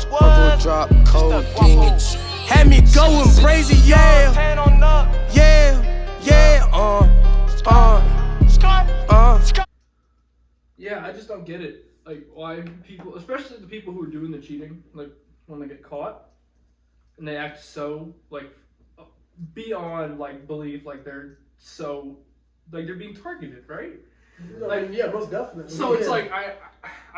Purple drop, codeine. Had me going crazy, yeah. Yeah, I just don't get it. Like, why people, especially the people who are doing the cheating, like, when they get caught, and they act so, like, beyond, like, belief, like, they're so, like, they're being targeted, right? Like, yeah, most definitely. So it's like,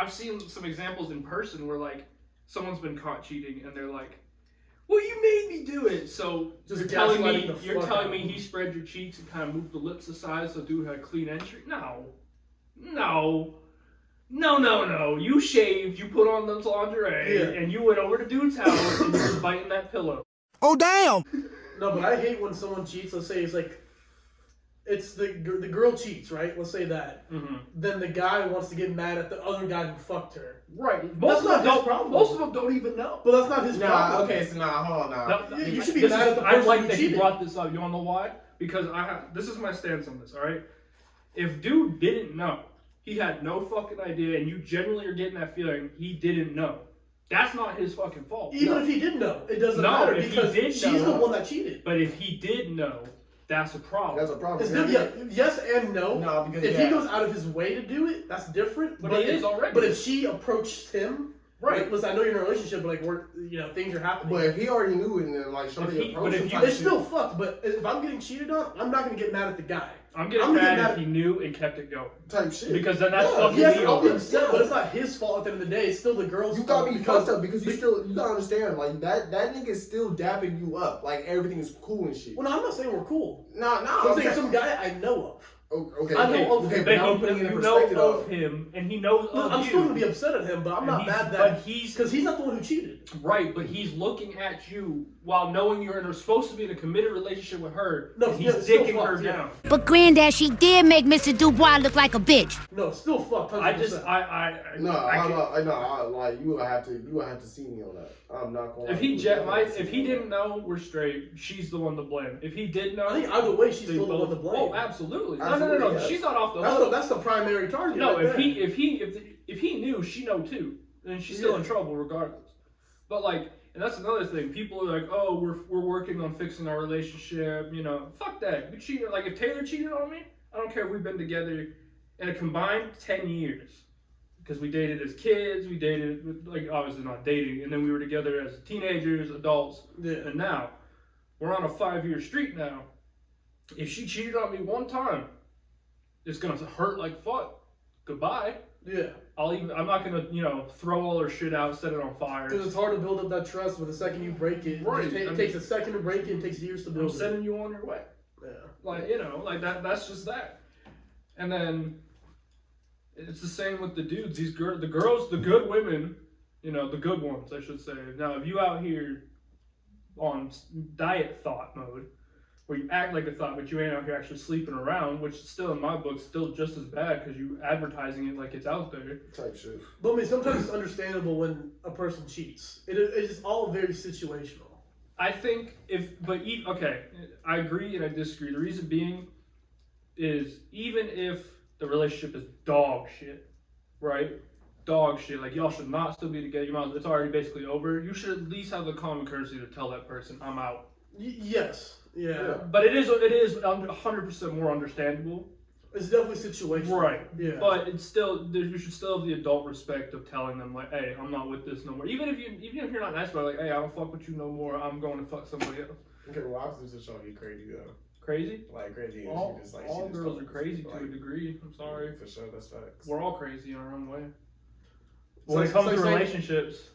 I've seen some examples in person where, like, someone's been caught cheating, and they're like, well, you made me do it. So Just you're telling gaslighting me he spread your cheeks and kind of moved the lips aside so dude had a clean entry? No. You shaved, you put on the lingerie, and you went over to dude's house and you were biting that pillow. Oh, damn! No, but I hate when someone cheats. Let's say it's like, it's the girl cheats, right? Let's say that. Mm-hmm. Then the guy wants to get mad at the other guy who fucked her. Right. Most of them don't even know. But that's not his problem. Okay, so hold on now. You should be mad at the person I like who that cheated. you brought this up. You wanna know why? Because this is my stance on this, alright? If dude didn't know, he had no fucking idea, and you genuinely are getting that feeling he didn't know, that's not his fucking fault. Even if he did know, it doesn't matter if because he did she's the one that cheated. But if he did know, that's a problem. That's a problem. Yes and no. No, because if he goes out of his way to do it, that's different. But he is already. But if she approached him, right? Like, listen, I know you're in a relationship, but like things are happening. But if he already knew it and then like somebody approached him, it's still fucked. But if I'm getting cheated on, I'm not gonna get mad at the guy. I'm getting mad if he knew and kept it going. Type shit. Because then that's fucking yes, me I'll be over. upset, but it's not his fault at the end of the day. It's still the girl's You fault. gotta be fucked up because you gotta understand, like that nigga's still dapping you up, like everything is cool and shit. Well, no, I'm not saying we're cool. No, I'm saying some guy I know of. Okay, I know of him. but now I'm putting it in You perspective know of him, and he knows of I'm you. still gonna be upset at him, but I'm not mad that because he's not the one who cheated. Right, but he's looking at you while knowing you're supposed to be in a committed relationship with her. No, and he's dicking her down. But Granddad, she did make Mr. Dubois look like a bitch. No, still fucked. 100%. Like you would have to see me on that. I'm not going. If he didn't know, we're straight. She's the one to blame. If he did know, I think either way, she's still the one to blame. Oh, absolutely. No. Yes. She's not off the hook. That's the primary target. No, right if he knew, she know too, then she's still in trouble regardless. But like, and that's another thing. People are like, oh, we're working on fixing our relationship. Fuck that. You cheated. Like if Taylor cheated on me, I don't care if we've been together in a combined 10 years. Because we dated as kids, we dated, like obviously not dating, and then we were together as teenagers, adults, and now we're on a 5-year streak now. If she cheated on me one time, it's gonna hurt like fuck. Goodbye. Yeah. I'm not gonna, throw all her shit out, set it on fire. Because it's hard to build up that trust, but the second you break it, right. It takes a second to break it, and it takes years to build it. I'm sending you on your way. Yeah. Like that's just that. And then it's the same with the dudes. The girls, the good women, the good ones, I should say. Now, if you out here on diet thought mode, where you act like a thought, but you ain't out here actually sleeping around, which is still in my book, still just as bad because you advertising it like it's out there. Type shit. But I mean, sometimes it's understandable when a person cheats. It's all very situational. I think okay, I agree and I disagree. The reason being is even if the relationship is dog shit, right? Dog shit. Like y'all should not still be together. It's already basically over. You should at least have the common courtesy to tell that person, I'm out. Yes. Yeah. But it is 100% more understandable. It's definitely situational. Right. Yeah. But it's still, you should still have the adult respect of telling them like, hey, I'm not with this no more. Even if you're not nice about it, like, hey, I don't fuck with you no more. I'm going to fuck somebody else. Okay, well, opposites are showing you crazy though. Crazy? Like crazy. All girls are crazy to a degree. I'm sorry. For sure, that's facts. We're all crazy in our own way. When it comes to relationships,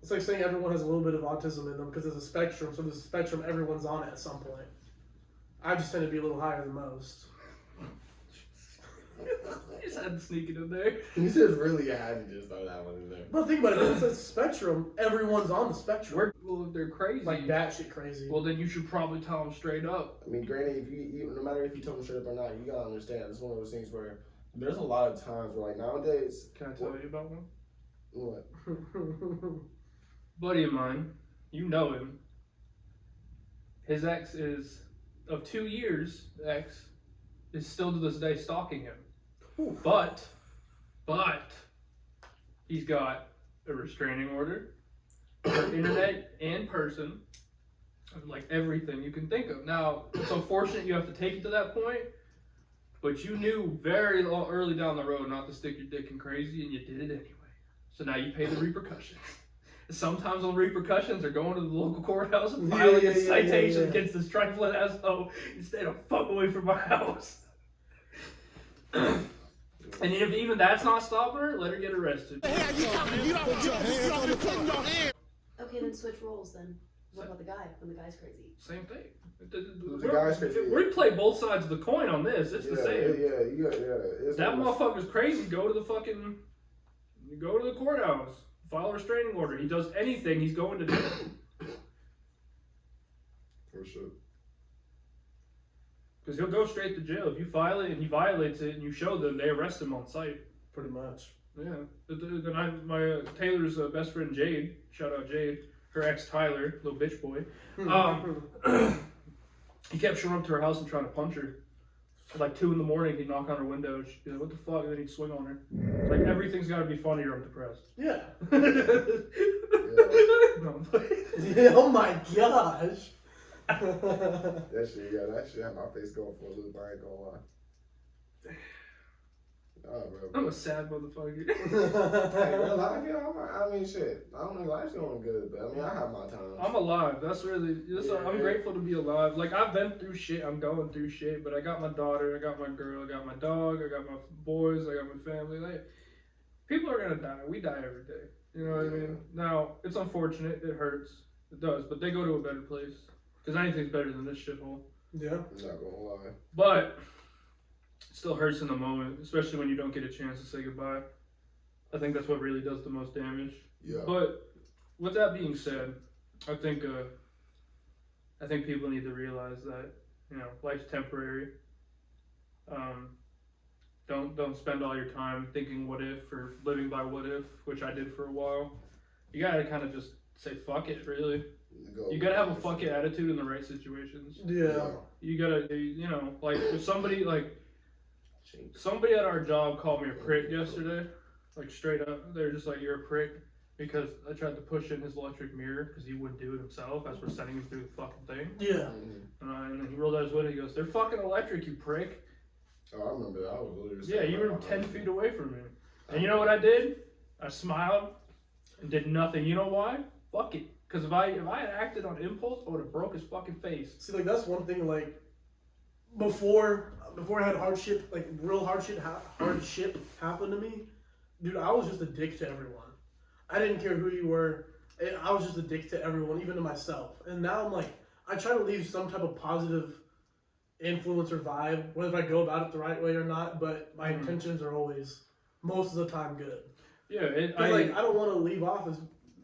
it's like saying everyone has a little bit of autism in them because there's a spectrum. So there's a spectrum everyone's on at some point. I just tend to be a little higher than most. You just had to sneak it in there. You just really had to just throw that one in there. But think about it. If it's a spectrum, everyone's on the spectrum. They're crazy. Like batshit crazy. Well, then you should probably tell them straight up. I mean, granted, if you no matter if you tell them straight up or not, you gotta understand. It's one of those things where there's a lot of times where, like nowadays. Can I tell you about one? What? Buddy of mine, you know him. His ex is of 2 years. The ex is still to this day stalking him. But He's got a restraining order for internet and person, like everything you can think of. Now, it's unfortunate you have to take it to that point, but you knew very early down the road not to stick your dick in crazy, and you did it anyway. So now you pay the repercussions. Sometimes the repercussions are going to the local courthouse and filing a citation against this trifling asshole instead of fuck away from my house. And if even that's not stopping her, let her get arrested. Okay, then switch roles then. What about the guy when the guy's crazy? Same thing. The guy's crazy. We play both sides of the coin on this. It's the same. Yeah. That motherfucker's crazy. Go to the courthouse. File a restraining order. He does anything, he's going to jail. For sure. Because he'll go straight to jail. If you file it and he violates it and you show them, they arrest him on site. Pretty much. Yeah. Then Taylor's best friend Jade, shout out Jade, her ex Tyler, little bitch boy. He kept showing up to her house and trying to punch her. At like 2 a.m, he'd knock on her window. She'd be like, "What the fuck?" And then he'd swing on her. Like, everything's got to be funny or I'm depressed. Yeah. No. Oh my gosh. That shit had my face going for a loop. I ain't gonna lie. Oh, bro. I'm a sad motherfucker. Hey, real life, I mean, shit. I don't know, life's going good, but I mean, I have my times. I'm alive. I'm grateful to be alive. Like, I've been through shit. I'm going through shit, but I got my daughter, I got my girl, I got my dog, I got my boys, I got my family. Like, people are gonna die. We die every day. You know what I mean? Now, it's unfortunate. It hurts. It does. But they go to a better place. Because anything's better than this shithole. Yeah. I'm not gonna lie. But it still hurts in the moment, especially when you don't get a chance to say goodbye. I think that's what really does the most damage. Yeah. But with that being said, I think people need to realize that, you know, life's temporary. Don't spend all your time thinking what if or living by what if, which I did for a while. You gotta kind of just say fuck it, really. You gotta have a fuck it attitude in the right situations. Yeah. You gotta, you know, like if somebody at our job called me a prick yesterday, like straight up. They're just like, "You're a prick," because I tried to push in his electric mirror because he wouldn't do it himself as we're sending him through the fucking thing. Yeah. And then he rolled out his window. He goes, "They're fucking electric, you prick." Oh, I remember that. I was literally Yeah, you were 10 feet away from me. And you know what I did? I smiled and did nothing. You know why? Fuck it. Because if I had acted on impulse, I would have broke his fucking face. See, like, that's one thing, like, before I had real hardship happen to me, dude, I was just a dick to everyone. I didn't care who you were. I was just a dick to everyone, even to myself. And now I'm like, I try to leave some type of positive influence or vibe, whether I go about it the right way or not, but my intentions are always, most of the time, good. Yeah, I don't want to leave off as,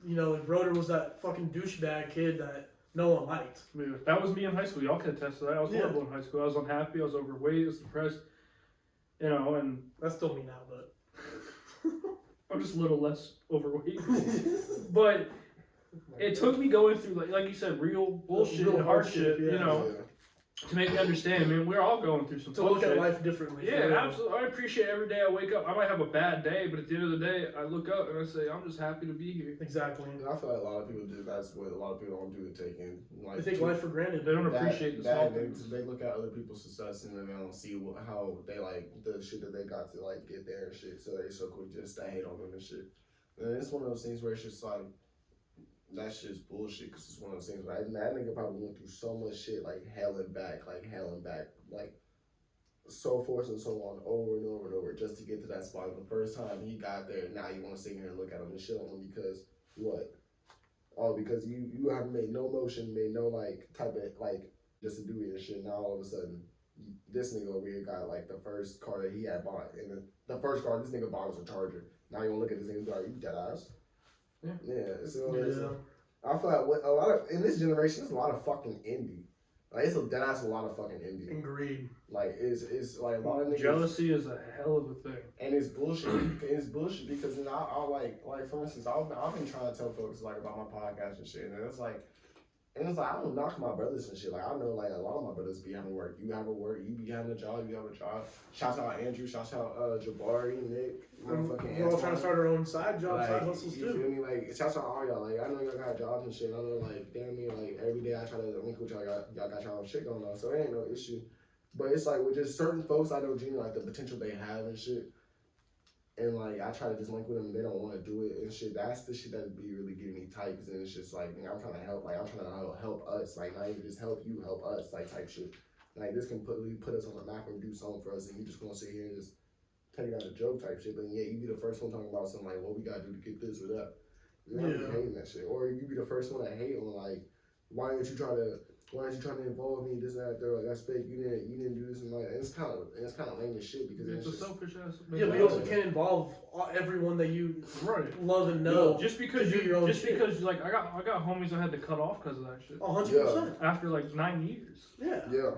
you know, like, Broder was that fucking douchebag kid that no one liked. That was me in high school. Y'all can attest to that. I was horrible in high school. I was unhappy. I was overweight. I was depressed. You know, and That's still me now, but I'm just a little less overweight. But it took me going through, like you said, real bullshit and hardship, yeah. you know, to make me understand. I mean, we're all going through some to look bullshit. at life differently. Yeah, absolutely. I appreciate every day I wake up. I might have a bad day, but at the end of the day, I look up and I say, I'm just happy to be here. Exactly. And I feel like a lot of people do. That's what a lot of people don't do. They take in like They take life for granted. They don't appreciate the small things. They look at other people's success and then they don't see how they like the shit that they got to like get there and shit. So they so quick just to hate on them and shit. And it's one of those things where it's just like that shit's bullshit because it's one of those things where that nigga probably went through so much shit like hell and back, like so forth and so on over and over and over just to get to that spot. The first time he got there, now you want to sit here and look at him and shit on him because what? Oh, because you haven't made no motion, made no like type of like just to do it and shit. Now all of a sudden, this nigga over here got like the first car that he had bought, and then the first car this nigga bought was a Charger. Now you gonna look at this nigga and be like, "You dead ass." Yeah. So I feel like a lot of in this generation, there's a lot of fucking envy. Like it's a dead ass a lot of fucking envy. And greed. Like it's like a lot of niggas. Jealousy is a hell of a thing. And it's bullshit. It's bullshit because I'll like for instance, I've been trying to tell folks like about my podcast and shit, and it's like And it's like, I don't knock my brothers and shit. Like, I know, like, a lot of my brothers be having work. You have a work, you be having a job, you have a job. Shout out Andrew, shout out Jabari, Nick, motherfucking We're all trying to start our own side jobs, like, side hustles you too. feel me? Like, shout out all y'all. Like, I know y'all got jobs and shit. I know, like, damn me, like, every day I try to link with y'all. Y'all got y'all own shit going on, so it ain't no issue. But it's like with just certain folks, I know Junior, like the potential they have and shit. And like I try to just link with them, they don't want to do it and shit. That's the shit that be really getting me tight. Cause then it's just like, I'm trying to help. Like I'm trying to help us. Like not even just help you, help us. Like type shit. Like this can put us on the map and do something for us. And you just gonna sit here and just take it as a joke type shit. But yeah, you be the first one talking about something like, what we gotta do to get this or that. You know, Yeah. be hating that shit. Or you be the first one to hate on like, why aren't you trying to involve me? This, that, there. Like that's fake. You didn't do this and like. And it's kind of lame as shit because It's a just, selfish ass. Yeah, but you also can't involve everyone that you Right. love and know. Just because to do your own just shit. because like I got homies I had to cut off because of that shit 100%. after like 9 years. Yeah. yeah.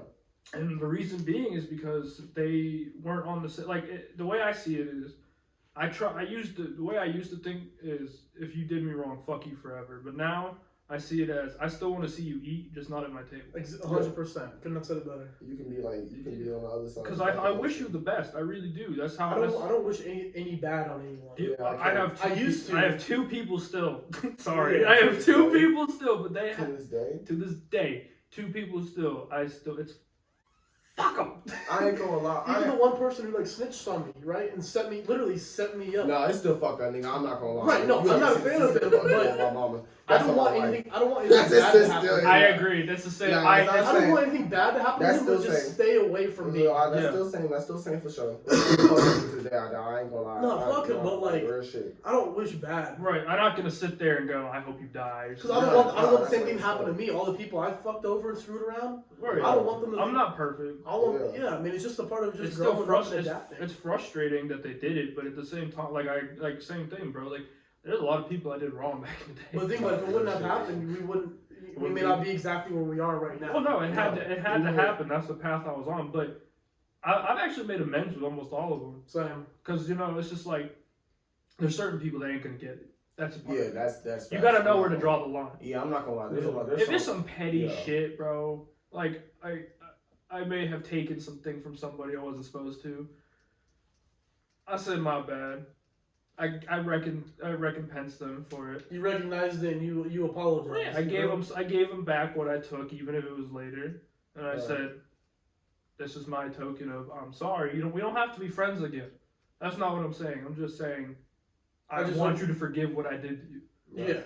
And the reason being is because they weren't on the like the way I see it is, the way I used to think is if you did me wrong, fuck you forever. But now I see it as I still want to see you eat, just not at my table. 100%. Couldn't have said it better. You can be on the other side. Because I wish you the best. I really do. That's how. I don't wish any bad on anyone. Dude, Yeah, I used to. I have two people still. Sorry, Yeah. I have two people still, but they to this day. to this day, two people still. It's fuck them. I ain't gonna lie. Even the one person who like snitched on me, right, and literally set me up. No, it's still fuck that nigga. I'm not gonna lie. Right, no, I'm not a fan of it, but my mama. I don't want anything. I don't want anything bad to happen. I agree. That's the same. Yeah, I that's I don't want anything bad to happen to That's him, but still just same. stay away from me. That's still same for sure. Today, I ain't gonna lie. No, fuck him, but like, real shit. I don't wish bad. right. I'm not gonna sit there and go, I hope you die. or Because I something. don't want the that's same thing like to happen to stuff. me. All the people I fucked over and screwed around. Right. I don't want them to. I'm not perfect. Yeah, I mean, it's just a part of just It's still growing up and frustrating. adapting. It's frustrating that they did it, but at the same time, like same thing, bro. Like there's a lot of people I did wrong back in the day. But think about it, if it wouldn't have happened, we may not be exactly where we are right now. Well, no, it had to happen. That's the path I was on. But I've actually made amends with almost all of them. Same. Because it's just like there's certain people that ain't gonna get it. That's a part. Yeah, that's. You gotta know where to draw the line. Yeah, I'm not gonna lie. If it's some petty yeah. shit, bro, like I may have taken something from somebody I wasn't supposed to. I said my bad. I recompense them for it. You recognized it and you apologized. Yeah, I gave them back what I took, even if it was later, and I said, "This is my token of I'm sorry. We don't have to be friends again." That's not what I'm saying. I'm just saying I just want want- you to forgive what I did to you. Yeah.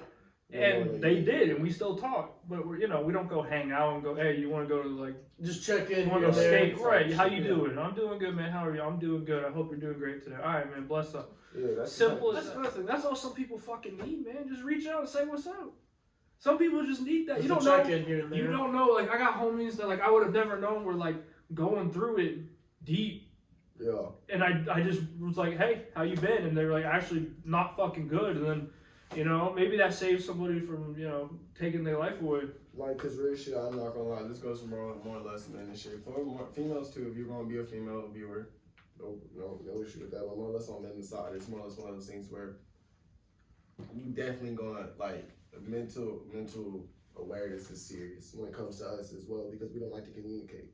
And they did, and we still talk, but we don't go hang out and go, "Hey, you want to go to like Just check in. you want to go here and there. skate? Right? How you Yeah. doing? I'm doing good, man. How are you? I'm doing good. I hope you're doing great today. All right, man. Bless up." Yeah, that's Simple as nothing. That's all some people fucking need, man. Just reach out and say what's up. Some people just need that. Just You a don't know. check in here and there. You don't know. Like I got homies that like I would have never known were like going through it deep, Yeah. and I just was like, "Hey, how you been?" And they're like actually not fucking good, and then maybe that saves somebody from taking their life away. Like, cause real shit, I'm not gonna lie. This goes for more or less men and shit. For more females too, if you're gonna be a female viewer, no issue with that. But more or less on men's side, it's more or less one of those things where you definitely gonna like mental awareness is serious when it comes to us as well because we don't like to communicate.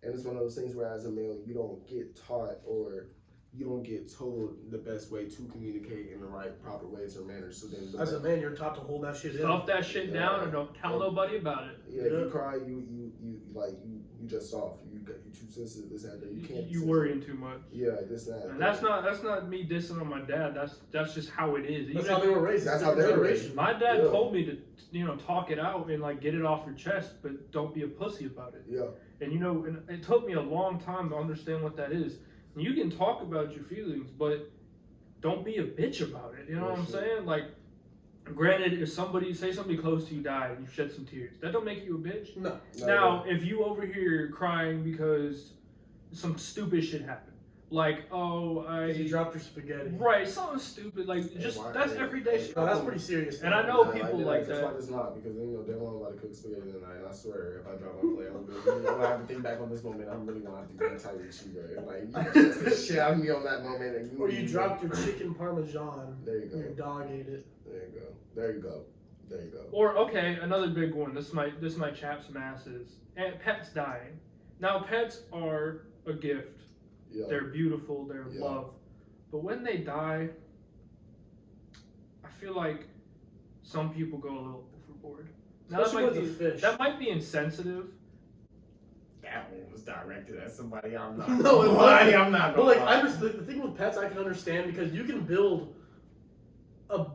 And it's one of those things where as a male, you don't get taught or you don't get told the best way to communicate in the right proper ways or manners. So then, As a man, you're taught to hold that shit in. Stuff that shit down and don't tell nobody about it. yeah, you cry, you just soft. You too sensitive. This and that. You can't. You worrying too much. Yeah, this and that. And that's not me dissing on my dad. That's just how it is. That's Even how they were raised. That's It's how different they were generation. raised. my dad Yeah. told me to talk it out and like get it off your chest, but don't be a pussy about it. Yeah. And and it took me a long time to understand what that is. And you can talk about your feelings, but don't be a bitch about it. You know what I'm saying? Like, granted, if somebody close to you died and you shed some tears, that don't make you a bitch. No. Now, if you over here crying because some stupid shit happened, like, You dropped your spaghetti. right, something stupid, like that's everyday shit. No, that's pretty serious. And I know people like that's that. why it's not because they won't about to cook spaghetti tonight. And I swear, if I drop my plate, I'm gonna have to think back on this moment. I'm really gonna have to get tight with you, bro. Like you just the shit out of me on that moment, and Or you dropped your chicken parmesan. There you go. And your dog ate it. There you go. There you go. Or okay, another big one. This might chap some asses. And pets dying. Now pets are a gift. Yeah. They're beautiful. They're Yeah. love. But when they die, I feel like some people go a little overboard. Now, Especially with the fish. that might be insensitive. That one was directed at somebody I'm not. No, it Why? wasn't. I'm not. But like, gonna I lie. understand. The thing with pets, I can understand because you can build a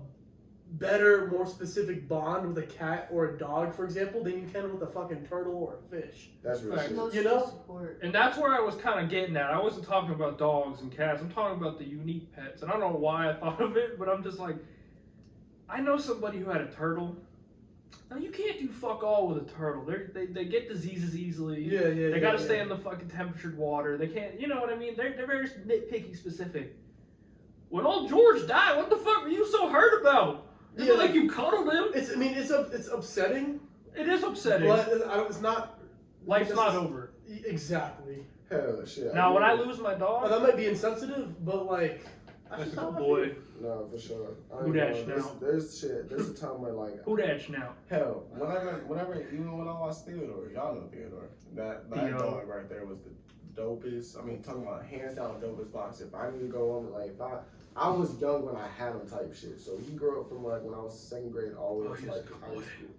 better, more specific bond with a cat or a dog, for example, than you can with a fucking turtle or a fish. That's real Right. shit. Emotional You know? support. And that's where I was kind of getting at. I wasn't talking about dogs and cats. I'm talking about the unique pets. And I don't know why I thought of it, but I'm just like, I know somebody who had a turtle. Now you can't do fuck all with a turtle. They get diseases easily. Yeah, yeah. They gotta yeah, stay yeah. in the fucking temperatured water. They can't, you know what I mean? They're very nitpicky specific. When old George died, what the fuck were you so hurt about? It's Yeah. not like you cuddled him. It's. I mean, it's upsetting, It is upsetting. but it's not. Life's not necess- over. Exactly. Hell, shit. Now, when I lose. lose my Well, dog, that might be insensitive, but like. that's a just good how I boy. feel. No, for sure. I Who ain't dat gonna- now? There's shit. There's a time where like Who that now? hell, whenever, even when I lost Theodore, y'all know Theodore. That Theo. dog right there was the dopest. I mean, talking about hands down dopest box. If I need to go on, like, if I was young when I had him type shit. So he grew up from like when I was second grade all the way Oh, up to he was like a good high boy. school.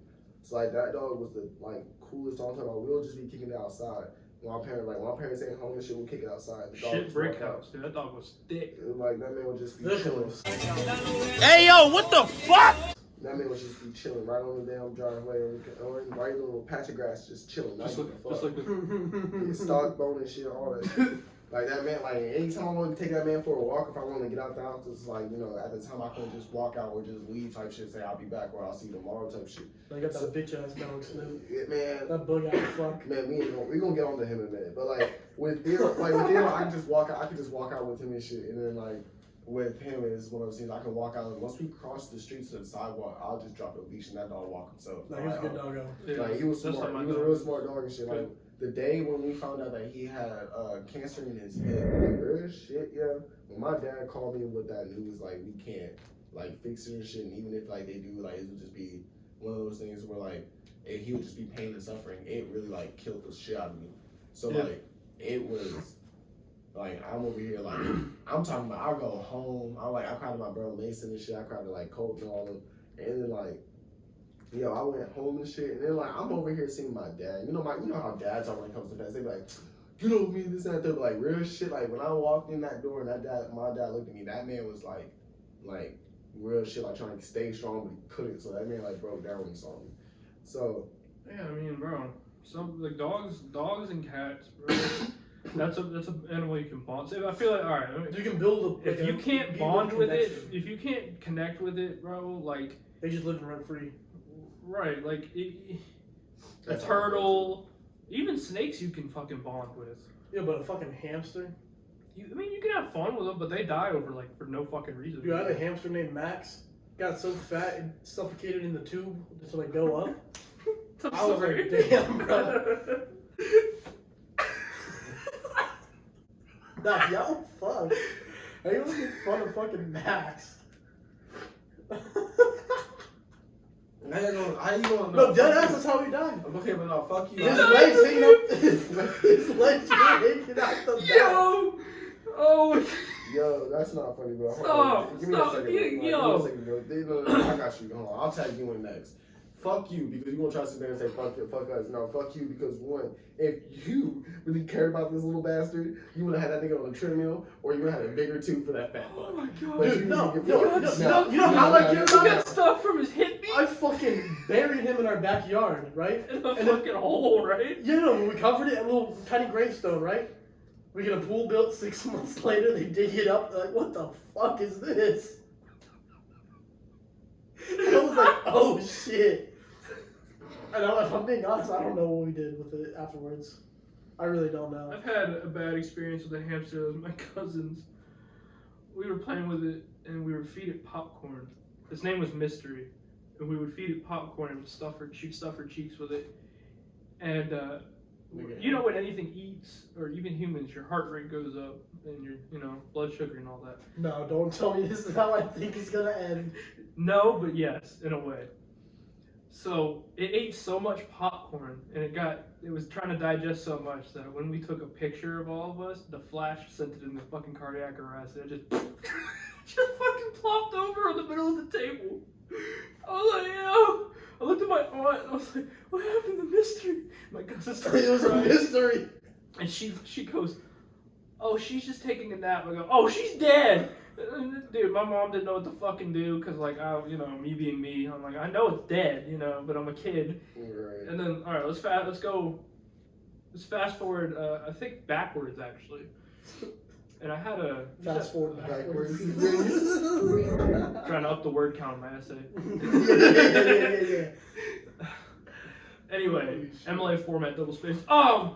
So like that dog was the like coolest dog. I'm talking about. We'll just be kicking it outside. When my parents ain't home and shit, we'll kick it outside. The dog Shit just brick walk out. house, dude. That dog was thick. And, like that man would just be This chilling. was- Hey yo, what the fuck? That man would just be chilling right on the damn driveway or in right in a little patch of grass, just chilling. Just not like, giving a just fuck. like the His stock bone and shit, all that shit. Like that man, like anytime I wanted to take that man for a walk, if I wanted to get out the house, it's like, you know, at the time I couldn't just walk out or just leave type shit, say I'll be back or I'll see you tomorrow type shit. I got that bitch ass dog, Snoop. Man, That bug out fuck. man, we gonna get on to him in a minute. But like with Theo, I could just walk out with him and shit, and then like with him is one of those things I can walk out and once we cross the streets to the sidewalk, I'll just drop a leash and that dog walk himself. Like, he's a good doggo. Like he was That's smart. how my He was a dog real is. smart dog and shit. Like Good. the day when we found out that he had cancer in his head, like real shit, yeah. When my dad called me with that news, like we can't like fix it and shit, and even if like they do, like it would just be one of those things where like he would just be pain and suffering. It really like killed the shit out of me. So Yeah. like it was. Like I'm over here, like I'm talking about. I go home. I cried to my brother Mason and shit. I cried to like Colton and all them. And then like, yo, I went home and shit. And then like I'm over here seeing my dad. You know how dads are when it comes to pets. They be like, get over me, this and that. But like real shit. Like when I walked in that door and my dad looked at me. That man was like real shit. Like trying to stay strong, but he couldn't. So that man like broke down when he saw me. So Yeah, I mean, bro, some like dogs and cats, bro. That's an animal you can bond. So I feel like, all right, You can build a. if like you a can't deep bond with it, connection. if you can't connect with it, bro, like They just live and run free. right, like a That's turtle, even snakes you can fucking bond with. Yeah, but a fucking hamster. I mean, you can have fun with them, but they die over like for no fucking reason. Dude, I had a hamster named Max. Got so fat and suffocated in the tube just to like go up. I'm I was sorry. like, damn, bro. Nah, y'all fuck. Are you making fun of fucking Max? how you gonna know? No, dead ass, that's how he died. Okay, but no, fuck you. His legs hanging up. His legs were hanging out the back. Yo, oh, Yo, that's not funny, bro. Hold Stop, on. Give me stop, a second. yo. Give me a second, bro. No, I got you. Hold on. I'll tag you in next. Fuck you, because you gonna try to sit there and say fuck us. No, fuck you, because one, if you really cared about this little bastard, you would have had that nigga on a treadmill, or you would have had a bigger tooth for that fat oh fuck. my god. But Dude, you no, didn't give no, a no, fuck. no, you know how I care He about got stuck from his hip beat I fucking buried him in our backyard, right? in a and then- fucking hole, right? You know, when we covered it in a little tiny gravestone, right? We get a pool built 6 months later, they dig it up, they're like, what the fuck is this? And I was like, oh shit. And if I'm being honest, I don't know what we did with it afterwards. I really don't know. I've had a bad experience with a hamster. It was my cousin's. We were playing with it, and we would feed it popcorn. His name was Mystery, and we would feed it popcorn and she'd stuff her cheeks with it. And you know when anything eats, or even humans, your heart rate goes up, and your blood sugar and all that. No, don't tell me this is how I think it's gonna end. No, but yes, in a way. So it ate so much popcorn, and it was trying to digest so much that when we took a picture of all of us, the flash sent it in the fucking cardiac arrest. And it just just fucking plopped over on the middle of the table. I was like, yo. I looked at my aunt and I was like, what happened to Mystery? My cousin started It was a crying. mystery. And she goes, oh, she's just taking a nap. I go, oh, she's dead. Dude, my mom didn't know what to fucking do because, like, me being me, I'm like, I know it's dead, but I'm a kid. Right. And then, all right, let's fast forward. I think backwards actually. And I had a Fast forward backwards. trying to up the word count in my essay. yeah. Anyway, MLA format double space. I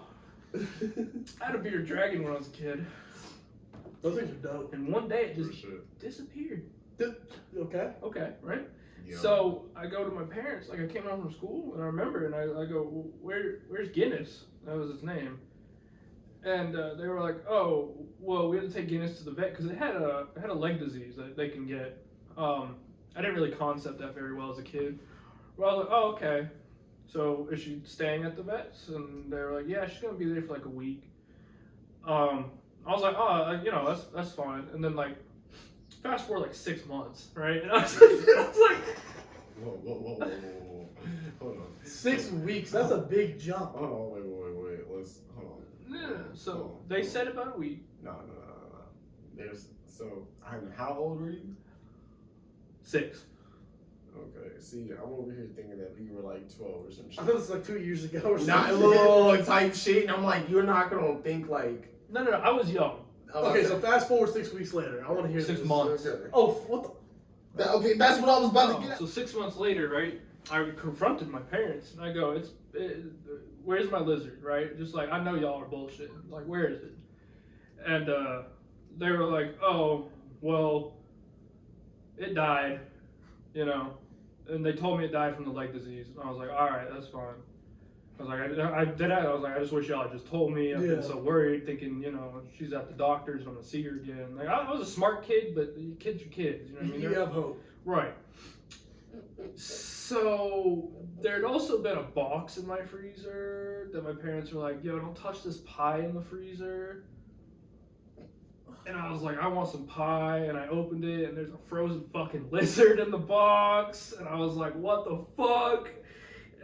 had a bearded dragon when I was a kid, Those things are dope. and one day it For just sure. disappeared. Okay. Okay, right? Yeah. So I go to my parents, like I came home from school, and I remember, and I go, where's Guinness? That was its name. And they were like, oh, well, we had to take Guinness to the vet because it had a leg disease that they can get. I didn't really concept that very well as a kid. Well, I was like, oh, okay. So is she staying at the vet's? And they were like, yeah, she's gonna be there for like a week. I was like, oh, that's fine. And then like, fast forward like 6 months, right? And I was like, Whoa. Hold on. 6 weeks. That's a big jump. Hold on, wait. Let's hold on. yeah. So they said about a week. No. How old were you? 6. Okay. See, I'm over here thinking that you were like 12 or some shit. I thought it was like 2 years ago or Not something. little type shit. And I'm like, you're not gonna think like. No, I was young. Okay, so fast forward 6 weeks later. I want to hear 6 this. months. Okay. Oh, what the? Okay, that's what I was about to get at. So 6 months later, right? I confronted my parents and I go, where's my lizard, right? Just like, I know y'all are bullshit. Like, where is it? And they were like, oh, well, it died, And they told me it died from the leg disease. And I was like, all right, that's fine. I was like, I was like, I just wish y'all had just told me. I've been so worried, thinking, she's at the doctor's, I'm gonna see her again. Like, I was a smart kid, but kids are kids. You know what I mean? You have hope. Right. So there'd also been a box in my freezer that my parents were like, yo, don't touch this pie in the freezer. And I was like, I want some pie, and I opened it, and there's a frozen fucking lizard in the box, and I was like, what the fuck?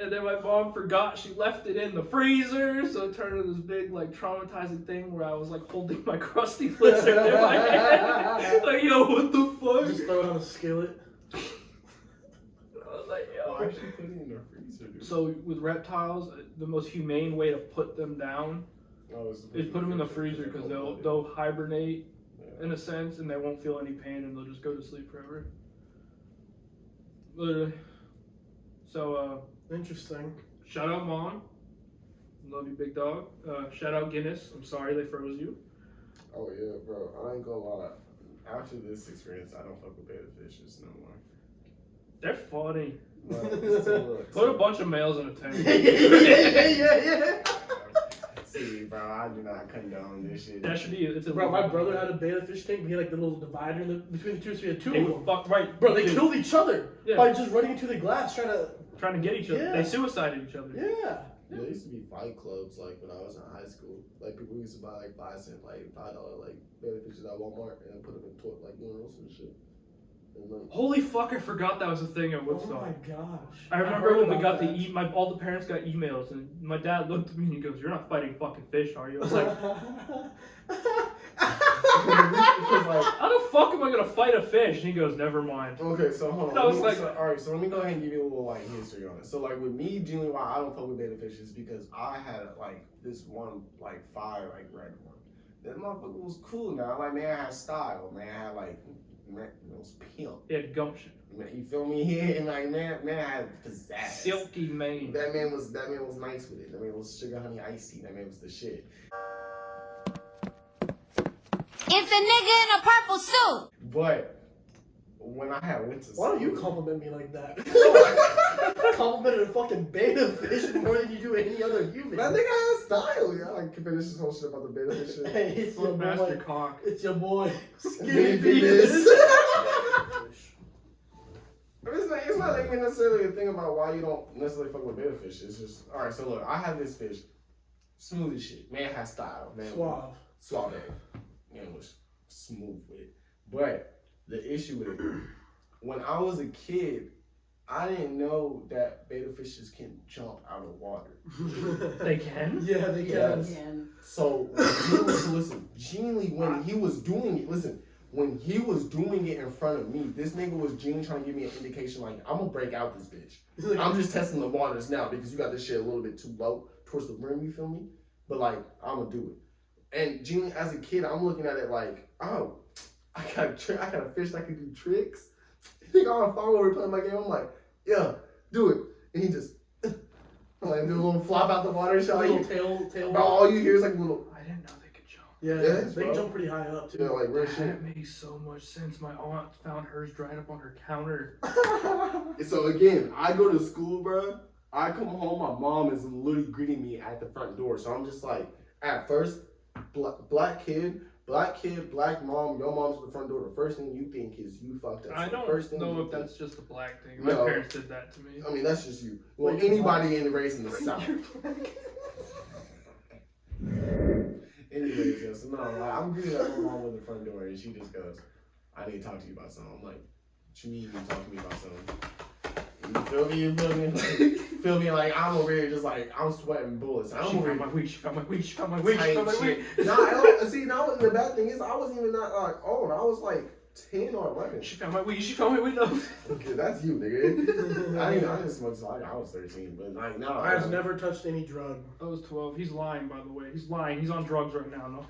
And then my mom forgot she left it in the freezer, so it turned into this big, like, traumatizing thing where I was, like, holding my crusty lizard in my hand. Like, yo, what the fuck? Just throw it on a skillet. I was like, yo. Why should you put it in the freezer, dude? So with reptiles, the most humane way to put them down is put them in the freezer because they'll hibernate in a sense, and they won't feel any pain, and they'll just go to sleep forever. Literally. So Interesting. shout out Mom, love you, big dog. Shout out Guinness. I'm sorry they froze you. Oh yeah, bro. I ain't gonna lie. After this experience, I don't fuck with betta fishes no more. They're funny. But, so look, Put a bunch of males in a tank. yeah. See, bro, I do not condone this shit. That should be. It's a Bro, my brother had a betta fish tank. He had like the little divider between the two, so he had two They of would them. fuck right. Bro, they dude, killed each other Yeah. by just running into the glass trying to. trying to get each other. Yeah. They suicided each other. Yeah. There used to be fight clubs like when I was in high school. Like people used to buy like 5 cent, like $5 like betta fishes at Walmart and put them in like urinals and shit. And then, Holy fuck! I forgot that was a thing at Oh Woodstock. my gosh. I remember heard when we about got that. all the parents got emails, and my dad looked at me and he goes, "You're not fighting fucking fish, are you?" I was like, because like, "How the fuck am I gonna fight a fish?" And he goes, "Never mind." okay, so hold on. I was like- alright, so let me go ahead and give you a little like history on it. So like with me, generally why I don't fuck with betta fishes because I had like this one like fire like red one. That motherfucker was cool now. Like man, I had style. Man, I had like man, it was pimp. He had gumption, Man, you feel me here? And like man I had pizzazz. silky mane. That man was nice with it. That man was sugar honey iced tea. That man was the shit. It's a nigga in a purple suit. But when I had went to Why don't you school- compliment me like that? Complimented a fucking betta fish more than you do any other human. That nigga has style, yeah. Like can finish this whole shit about the beta fish shit. Hey, it's your Foot master boy. cock. It's your boy. Skinny Skinny penis. penis. It's not even necessarily a thing about why you don't necessarily fuck with betta fish. It's just, alright, so look, I have this fish. Smooth as shit. Man has style. Man, Suave. Suave. Man was smooth with it. But the issue with it, when I was a kid, I didn't know that betta fishes can jump out of water. They can? Yeah, they Yes. can. So, listen, genuinely, when he was doing it, when he was doing it in front of me, this nigga was genuinely trying to give me an indication like, I'm gonna break out this bitch. Like, I'm just testing the waters now because you got this shit a little bit too low towards the rim, you feel me? But like, I'm gonna do it. And genuinely, as a kid, I'm looking at it like, oh, I got a fish that can do tricks. You think I'm gonna follow her playing my game? I'm like, yeah, do it. And he just, like, do a little flop out the water shot. little tail. Bro, all you hear is like a little. I didn't know they could jump. Yeah, Yes, they bro. jump pretty high up too. Yeah, like real shit. That makes so much sense. My aunt found hers dried up on her counter. So again, I go to school, bro. I come home, my mom is literally greeting me at the front door. So I'm just like, at first, black kid, black mom, your mom's at the front door. The first thing you think is you fucked up. I So the don't first thing know you if think- that's just a black thing. My No. parents did that to me. I mean, that's just you. Well, Like, anybody in the race in the South. Anyways, yeah, so no, like, I'm greeting my mom at the front door, and she just goes, I need to talk to you about something. I'm like, what you mean you need to talk to me about something? You feel me? You feel me? Feel me? Like, I'm over here just like, I'm sweating bullets. I'm She over found here my weed, she found my weed, she found my weed, she type found my shit. weed. Nah, I don't, see, now the bad thing is, I wasn't even that like old. I was like 10 or 11. She found my weed, she found my weed. No. Okay, that's you, nigga. I didn't smoke till I was 13, but like, now I've never touched any drug. I was 12. He's lying, by the way. He's lying. He's on drugs right now. No.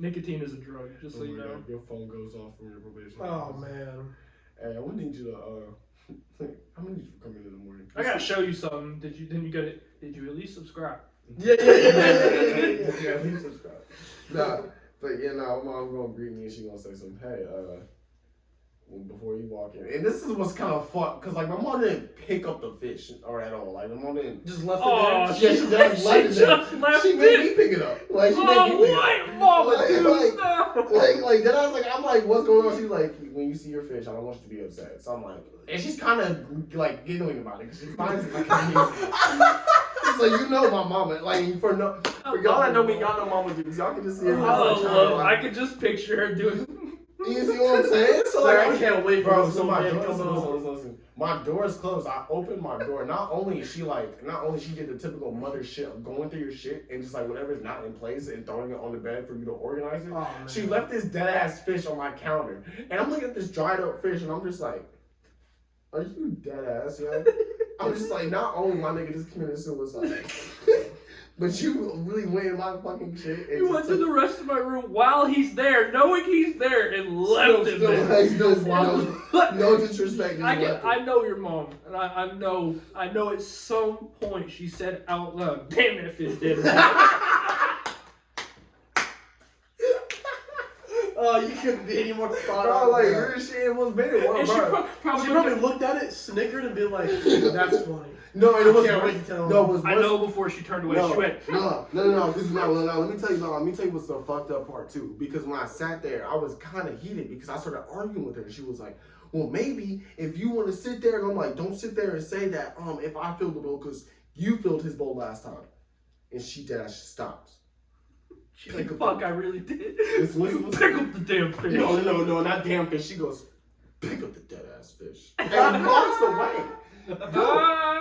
Nicotine is a drug, just so Oh you my know. God, your phone goes off from your probation. Oh man. Hey, I need you to I'm gonna need you to come in the morning. I gotta show you something. Did you get it? Did you at least subscribe? Yeah. Yeah, please subscribe. Nah, but yeah, my mom gonna greet me and she gonna say something. Hey, before you walk in, and this is what's kind of fun, cause like my mom didn't pick up the fish or at all. Like my mom didn't. Just left it Oh, there. Yeah, she just left it there. just left She made it. me pick it up. Like she made Oh, me pick it up. what? Mama, Like- dude, like- no. Like then I was like, I'm like, what's going on? She's like, when you see your fish, I don't want you to be upset. So I'm like, and she's kind of like giggling about it because she finds it like amusing. So you know my mama, like for y'all that know me, y'all know mama do. Y'all can just see her. Oh, I could just picture her doing. You see what I'm saying? So like, I can't wait for bro. this So little my man to door, come home. listen. My door is closed. I opened my door. Not only she did the typical mother shit of going through your shit and just like whatever's not in place and throwing it on the bed for you to organize it. Oh, man. She left this dead ass fish on my counter, and I'm looking at this dried up fish, and I'm just like, "Are you dead ass, yo?" I'm just like, not only my nigga just committed suicide, but you really went in my fucking shit. And You went to the rest of my room while he's there, knowing he's there, and left him there. No disrespect. I know your mom, and I know at some point she said out loud, "Damn, that fish dead." Oh, you couldn't be any more spot Bro, on. like bro. real shit was better. And she Bro. She probably looked at it, snickered, and been like, "That's funny." No, it was can't wait to tell no, her. it was I worse. know before she turned away, No, she went. no. Because no. Let me tell you what's the fucked up part too. Because when I sat there, I was kind of heated because I started arguing with her, and she was like, "Well, maybe if you want to sit there," and I'm like, "Don't sit there and say that. If I filled the bowl, because you filled his bowl last time," and she stops. She's like, "Fuck, I really did." Listen. Pick up the damn fish. No, not damn fish. She goes, "Pick up the dead ass fish," and walks away.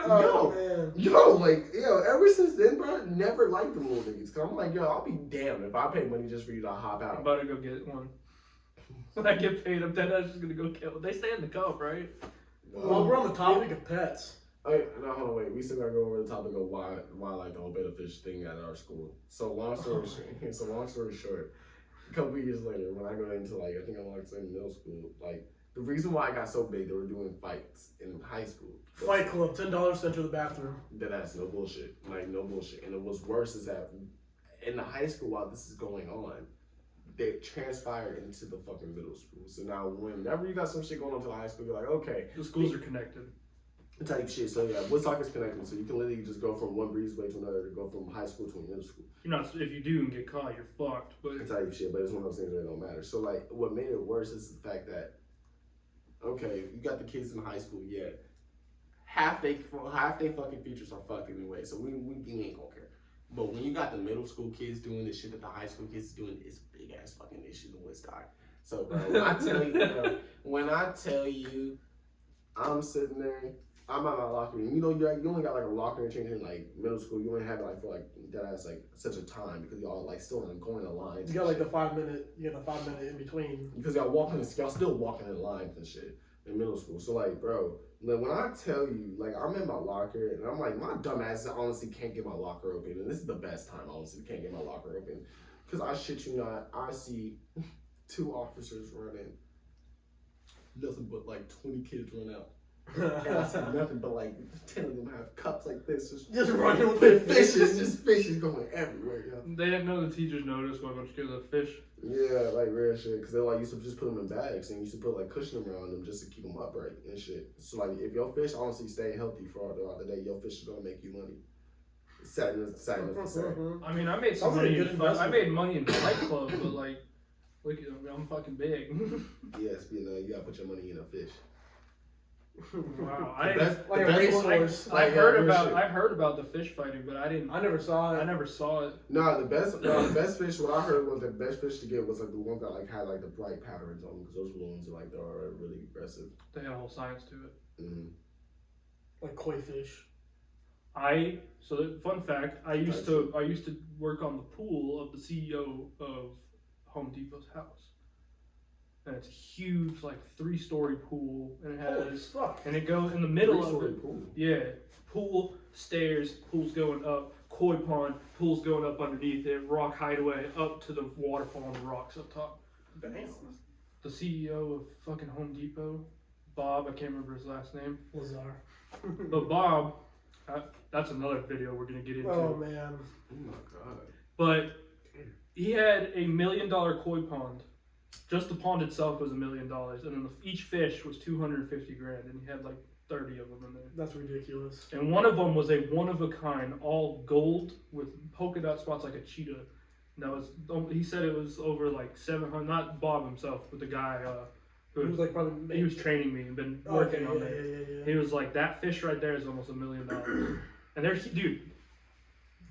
Oh, man. Ever since then, bro, never liked them little niggas. Cause I'm like, yo, I'll be damned if I pay money just for you to hop I'm out. about to go get one. When I get paid, I'm dead ass just gonna go kill. They stay in the cup, right? Well, we're on the topic of pets. No, hold on, wait. We still gotta go over the topic of why like the whole betta fish thing at our school. So long story short, a couple years later, when I go into like I think I was in middle school, like the reason why I got so big, they were doing fights in high school. Fight Club, $10 to enter the bathroom. That's no bullshit. Like no bullshit. And what's worse is that in the high school while this is going on, they transpired into the fucking middle school. So now whenever you got some shit going on to the high school, you're like, okay. The schools are connected. Type shit. So yeah, Woodstock is connected. So you can literally just go from one breezeway to another to go from high school to middle school. You're not. If you do and get caught, you're fucked. But Type shit, but it's one of those things that don't matter. So like what made it worse is the fact that okay, you got the kids in high school, yeah. Half they fucking futures are fucked anyway, so we ain't gonna care. But when you got the middle school kids doing the shit that the high school kids is doing, it's a big ass fucking issue in Woodstock. So, bro, when I tell you, I'm sitting there, I'm at my locker room. You know, you only got like a locker room change in like middle school. You only have it like for like that has like such a time because y'all like still going in lines. You got like the 5 minute, you got a 5 minute in between. Because y'all still walking in lines and shit in middle school. So like, bro, like, when I tell you, like, I'm in my locker and I'm like, my dumb ass honestly can't get my locker open, and this is the best time honestly can't get my locker open, because I shit you not, I see 2 officers running, nothing but like 20 kids run out. And I see nothing but like 10 of them have cups like this, Just running with with their fishes, just fishes going everywhere, yo. They didn't know the teachers noticed when a bunch of kids have fish. Yeah, like real shit, because they like used to just put them in bags and used to put like cushion around them just to keep them upright and shit. So like if your fish honestly stay healthy throughout the day, your fish is gonna make you money. Sad enough to say. I mean, I made some Sounds like a money. good investment. I made money in Fight Club, but like, look, I'm fucking big. Yes, you gotta put your money in a fish. Wow, Like a racehorse. I heard about the fish fighting, but I didn't. I never saw it. I never saw it. No, the best fish. What I heard was the best fish to get was like the ones that like had like the bright patterns on them, because those were the ones that like are really aggressive. They had a whole science to it. Mm-hmm. Like koi fish. Fun fact, I used to work on the pool of the CEO of Home Depot's house. And it's a huge, like 3-story pool, and it Holy has, fuck. and it goes in the middle of it. Pool. Yeah, pool, stairs, pool's going up, koi pond, pool's going up underneath it, rock hideaway up to the waterfall and the rocks up top. Damn. The CEO of fucking Home Depot, Bob, I can't remember his last name, Lazar. but Bob, that's another video we're gonna get into. Oh man. Oh my god. But he had $1 million koi pond. Just the pond itself was $1 million, and then each fish was $250,000, and he had like 30 of them in there. That's ridiculous. And one of them was a one-of-a-kind, all gold with polka dot spots like a cheetah. And that was, he said it was over like 700. Not Bob himself, but the guy He was like probably. he was training me and been working on it. Yeah. He was like, that fish right there is almost $1 million. And they're, dude,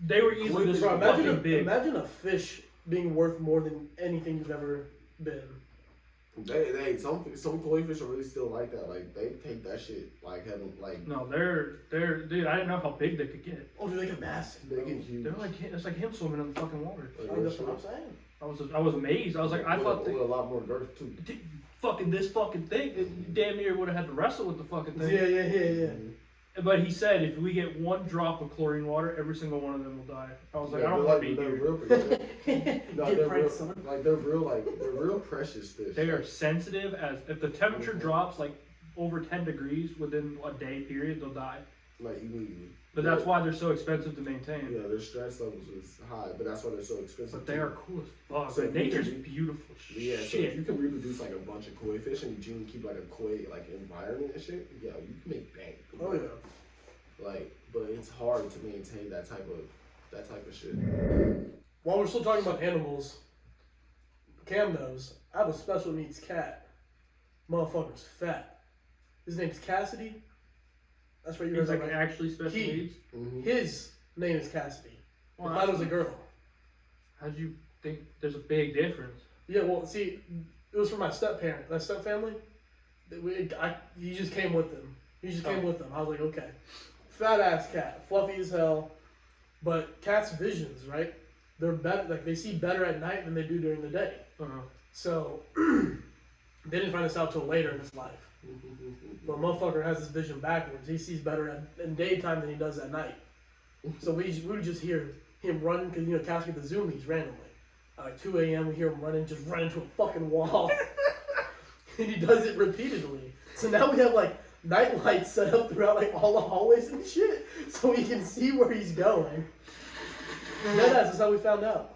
they were easily this Bro, fucking big. Imagine a fish being worth more than anything you've ever been. Some koi fish are really still like that. Like they take that shit like having like. No, they're dude. I didn't know how big they could get. Oh, dude, they get massive. Big and huge. They're like, it's like him swimming in the fucking water. Like, Oh, real that's shit. what I'm saying. I was amazed. I was like, I thought with a lot more girth too. fucking this fucking thing, it damn near would have had to wrestle with the fucking thing. Yeah. But he said if we get one drop of chlorine water, every single one of them will die. I was like, I don't want to be they're here. real. No, Get they're pranked, real. son. Like they're real precious fish. They are sensitive as if the temperature drops like over 10 degrees within a day period, they'll die. Like immediately. But that's why they're so expensive to maintain. Yeah, their stress levels is high, but that's why they're so expensive. But they are cool as fuck. So Like, if you nature's can- beautiful. Yeah, so Shit. if you can reproduce like a bunch of koi fish and you keep like a koi like environment and shit, yeah, you can make bank. Oh yeah. Like, but it's hard to maintain that type of shit. While we're still talking about animals, Cam knows I have a special needs cat. Motherfucker's fat. His name's Cassidy. That's right. You He's heard like that. actually special He- needs. Mm-hmm. His name is Cassidy. Well, Mine was a girl. How'd you think there's a big difference? Yeah, well, see, it was for my step family. He just came with them. He just came with them. I was like, okay. Fat ass cat, fluffy as hell. But cats' visions, right? They're better. Like they see better at night than they do during the day. Uh-huh. So they didn't find this out till later in his life. But motherfucker has his vision backwards. He sees better in daytime than he does at night. So we would just hear him running because cats get the zoomies randomly. At like 2 a.m. we hear him just run into a fucking wall. And he does it repeatedly. So now we have like night lights set up throughout like all the hallways and shit, so we can see where he's going. That's how we found out.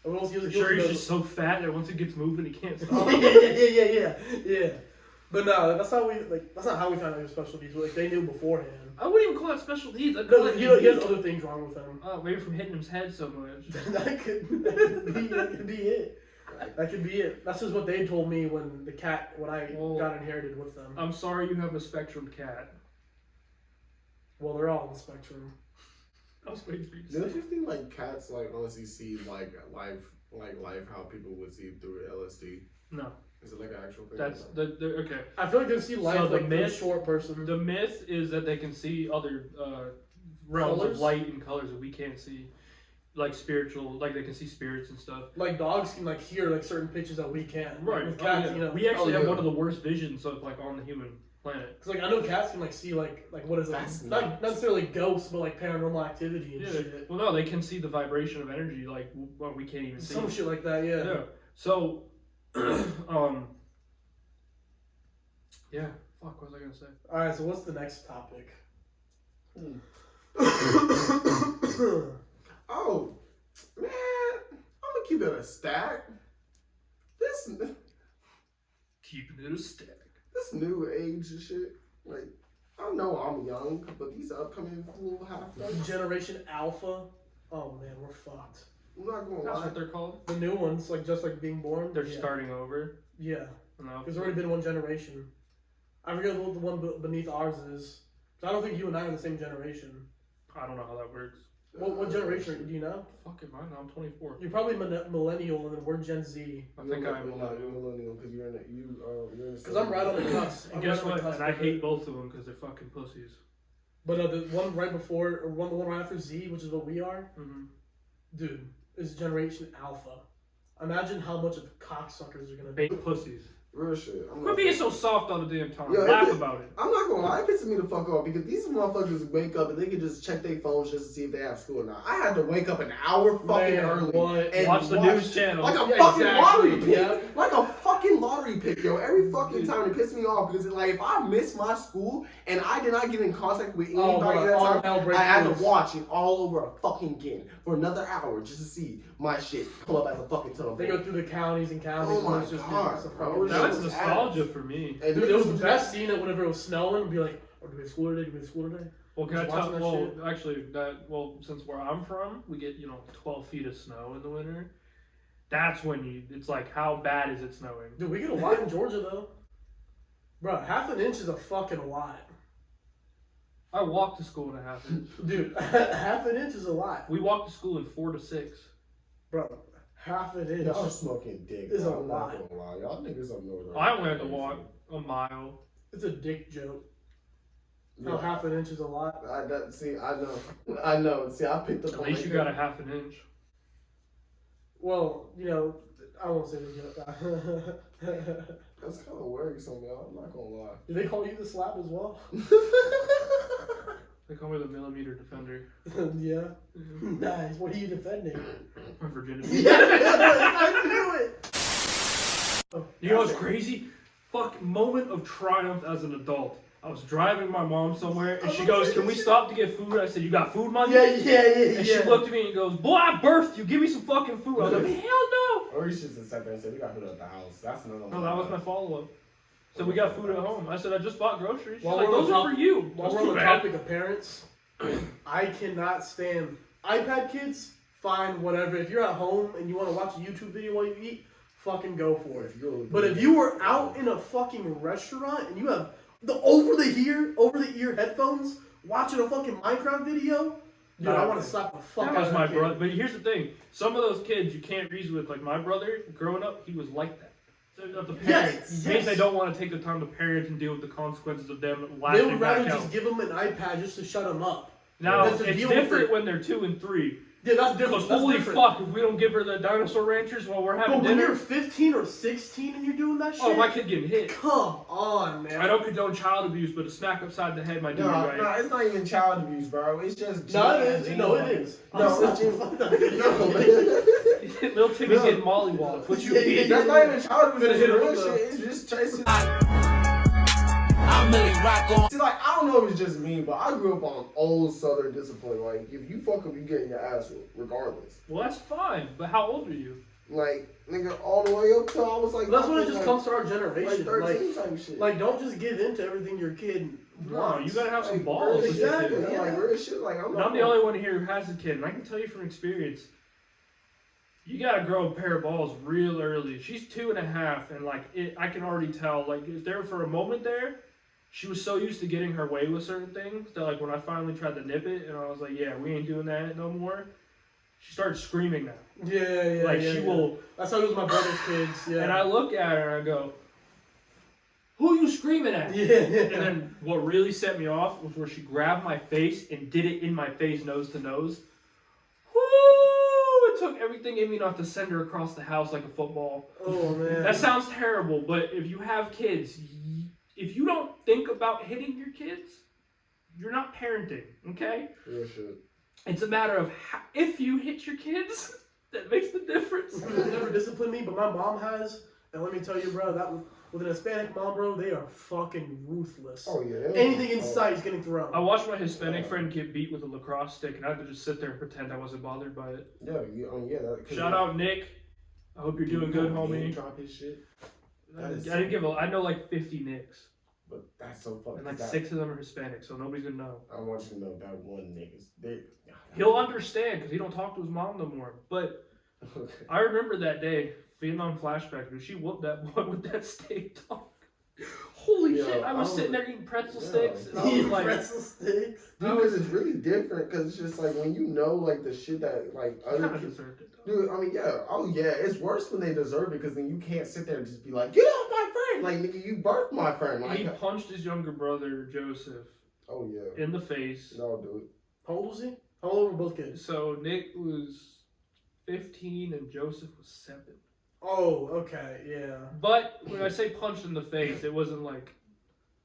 And what else he was Sure, he's just so fat that once it gets moving, he can't stop. yeah. But no, that's not how we found out he was special needs. Like they knew beforehand. I wouldn't even call it special needs. I'd call No, it he has other things wrong with him. Oh, maybe from hitting his head so much. that could be it. Like, That could be it. That's just what they told me when I Well, got inherited with them. I'm sorry you have a spectrum cat. Well, they're all on the spectrum. I was waiting for you to say. don't you think like cats like honestly see like life how people would see through LSD? No, Is it like an actual thing? that's okay. I feel like they see life So the like myth- a short person. The myth is that they can see other realms Colors? of light and colors that we can't see, like spiritual, like they can see spirits and stuff. Like dogs can like hear like certain pitches that we can't. Right. With Oh, cats, yeah. you know. We actually have yeah. one of the worst visions of like on the human planet. Cause like I know cats can like see like what is it? That's Not nuts. necessarily ghosts, but like paranormal activity and Yeah. shit. Well, no, they can see the vibration of energy like what we can't even see. Some shit like that, yeah. Yeah. So, yeah. Fuck. What was I gonna say? All right, so what's the next topic? Oh, man, I'm gonna keep it a stack. This Keeping it a stack. new age and shit. Like, I know I'm young, but these upcoming little half Generation Alpha. Oh man, we're fucked. I'm not gonna That's lie. what they're called. The new ones, like just like being born. They're yeah. starting over. Yeah, No. there's already been one generation. I forget what the one beneath ours is. 'Cause I don't think you and I are in the same generation. I don't know how that works. What generation do you know? Fuck it, mine. I'm 24. You're probably millennial, and then we're Gen Z. I think I'm You're millennial. millennial because you're in the. Because I'm right on the cusp. And I'm guess right on what? the cusp And I of it. hate both of them because they're fucking pussies. But the one right before, or the one right after Z, which is what we are, Mm-hmm. dude, is Generation Alpha. Imagine how much of cocksuckers are gonna be. Fake pussies. Real shit. Quit being so soft all the damn time. Yo, Laugh it- about it. I'm not gonna lie, it pisses me the fuck off because these motherfuckers wake up and they can just check their phones just to see if they have school or not. I had to wake up an hour fucking Man, early what? and Watch the news channel. like a Yeah, fucking exactly, lottery pick, yeah. like a fucking lottery pick, yo. Every fucking time it pisses me off because like if I miss my school and I did not get in contact with anybody bro, at that all time, hell breaks I had to loose. watch it all over a fucking again for another hour just to see my shit pull up as a fucking telephone. They go through the counties and counties. Oh my and it's just, God, it's a bro. fucking- That's was nostalgia ass. for me. And Dude, it was the niggas best seeing it whenever it was snowing. And be like, oh, do we have school today? Do we have school today? Well, can I Just tell? watching that Well, shit. actually, since where I'm from, we get 12 feet of snow in the winter. That's when it's like, how bad is it snowing? Dude, we get a lot in Georgia though. Bro, half an inch is a fucking lot. I walk to school in a half inch. Dude, half an inch is a lot. We walk to school in 4 to 6. Bro, half an inch. Y'all smoking dick. It's bro. a I'm lot. not gonna lie. Y'all niggas up north. I only had to walk a mile. It's a dick joke. How Yeah. half an inch is a lot. See, I know. See, I picked up. At on least my you got a half an inch. Well, I won't say the joke. That's kind of worrisome, y'all. I'm not gonna lie. Do they call you the slap as well? They call me the millimeter defender. Yeah. Nice. What are you defending? My virginity. Yeah, I knew it. You know what's crazy? Fuck, moment of triumph as an adult. I was driving my mom somewhere, and she goes, "Can we stop to get food?" I said, "You got food money?" Yeah. And she looked at me and goes, "Boy, I birthed you. Give me some fucking food." I was like, "Hell no!" Or you should just sat there and said, "We got food at the house." That's another one. No, that was my follow-up. So we got food at home. I said, "I just bought groceries." She's While like, we're on "Those the are for you." While That's we're on too the bad. topic of parents, I cannot stand iPad kids. Fine, whatever. If you're at home and you want to watch a YouTube video while you eat, fucking go for it. But if you were out in a fucking restaurant and you have the over the ear headphones watching a fucking Minecraft video, dude, I want to slap the fuck That out was of my that kid. brother. But here's the thing: some of those kids you can't reason with. Like my brother, growing up, he was like that. So the parents, Yes. they don't want to take the time to parent and deal with the consequences of them They lashing would rather back just out. give them an iPad just to shut them up. Now than it's to deal with different it. when they're 2 and 3. Yeah, that's different. Because That's holy different. fuck, if we don't give her the dinosaur ranchers while we're having But when dinner, you're 15 or 16 and you're doing that shit, oh my kid getting hit. come on, man. I don't condone child abuse, but a smack upside the head might do No, you right. no, it's not even child abuse, bro. It's just No, it is. No, it is. No, I'm it's fuck that No, video. Little Timmy's No. getting mollywopped. What you Yeah, mean? yeah, that's not even child abuse. Finna It's hit it real with the- shit. It's just chasing. I'm Millie Rock on. See, like, I don't know if it's just me, but I grew up on old Southern discipline. Like, if you fuck up, you getting your ass whooped, regardless. Well, that's fine, but how old are you? Like, nigga, all the way up till I was like. That's when it fucking, just like, comes to our like generation. 13 type shit. Like, don't just give in to everything your kid No, wants. you gotta have some Like, balls. with your exactly, kid. Yeah, like real shit. Like, And I'm the only one here who has a kid, and I can tell you from experience, You gotta grow a pair of balls real early. She's 2.5, and like I can already tell. Like if there for a moment there, she was so used to getting her way with certain things that like when I finally tried to nip it, and I was like, yeah, we ain't doing that no more. She started screaming now. Yeah. Like yeah, she yeah. will. That's how it was with my brother's kids. Yeah. And I look at her and I go, "Who you screaming at?" Yeah. And then what really set me off was where she grabbed my face and did it in my face, nose to nose. Woo! It took everything in me not to send her across the house like a football. Oh man. That sounds terrible, but if you have kids, if you don't think about hitting your kids, you're not parenting, okay? Real shit. It's a matter of how, if you hit your kids, that makes the difference. They've never disciplined me, but my mom has. And let me tell you, bro, that with an Hispanic mom, bro, they are fucking ruthless. Oh yeah. Anything in sight is getting thrown. I watched my Hispanic friend get beat with a lacrosse stick, and I had to just sit there and pretend I wasn't bothered by it. Yeah, Shout out Nick. I hope you're doing good, homie. Drop his shit. I didn't give a. I know like 50 Nicks, But that's so fucking. and like 6 of them are Hispanic, so nobody's gonna know. I want you to know that one niggas. He'll understand because he don't talk to his mom no more. But Okay. I remember that day, Vietnam flashback, dude. She whooped that boy with that steak dog. Holy Yo, shit! I was I sitting was- there eating pretzel Yeah. sticks, and I was like, pretzel sticks. Dude, because it's really different. Because it's just like when you know, like the shit that like I other kind of kids. deserved it. Though. Dude, I mean, yeah. Oh, yeah. It's worse when they deserve it because then you can't sit there and just be like, get off my friend. Like, nigga, you birthed my friend. He Like, punched his younger brother Joseph oh, yeah. in the face. No, dude. How old was he? How old were both kids? So Nick was 15 and Joseph was 7. Oh, okay, yeah. But when I say punched in the face, it wasn't like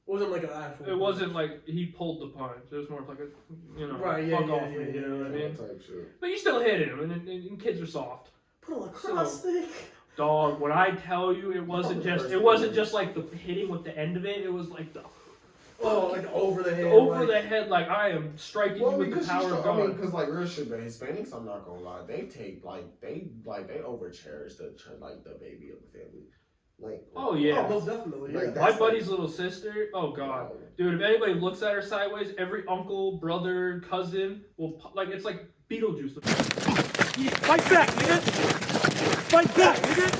It wasn't like an actual. it wasn't like he pulled the punch. It was more of like a Right, yeah, fuck yeah, off yeah, me. You know what I yeah. mean? Type shit. But you still hit him, and kids are soft. Put a lacrosse stick. Dog, when I tell you, it wasn't just like the hitting with the end of it. It was like the Oh, like over the head. over like, the head. Like I am striking you with the power of God. because like real shit, but Hispanics, I'm not gonna lie, they take they over cherish the baby of the family. Like, Oh yeah. Oh, most definitely. Yeah. Like that. My That's buddy's little sister. Oh god. Dude, if anybody looks at her sideways, every uncle, brother, cousin will like it's like Beetlejuice. Fight back, nigga! Fight back, nigga!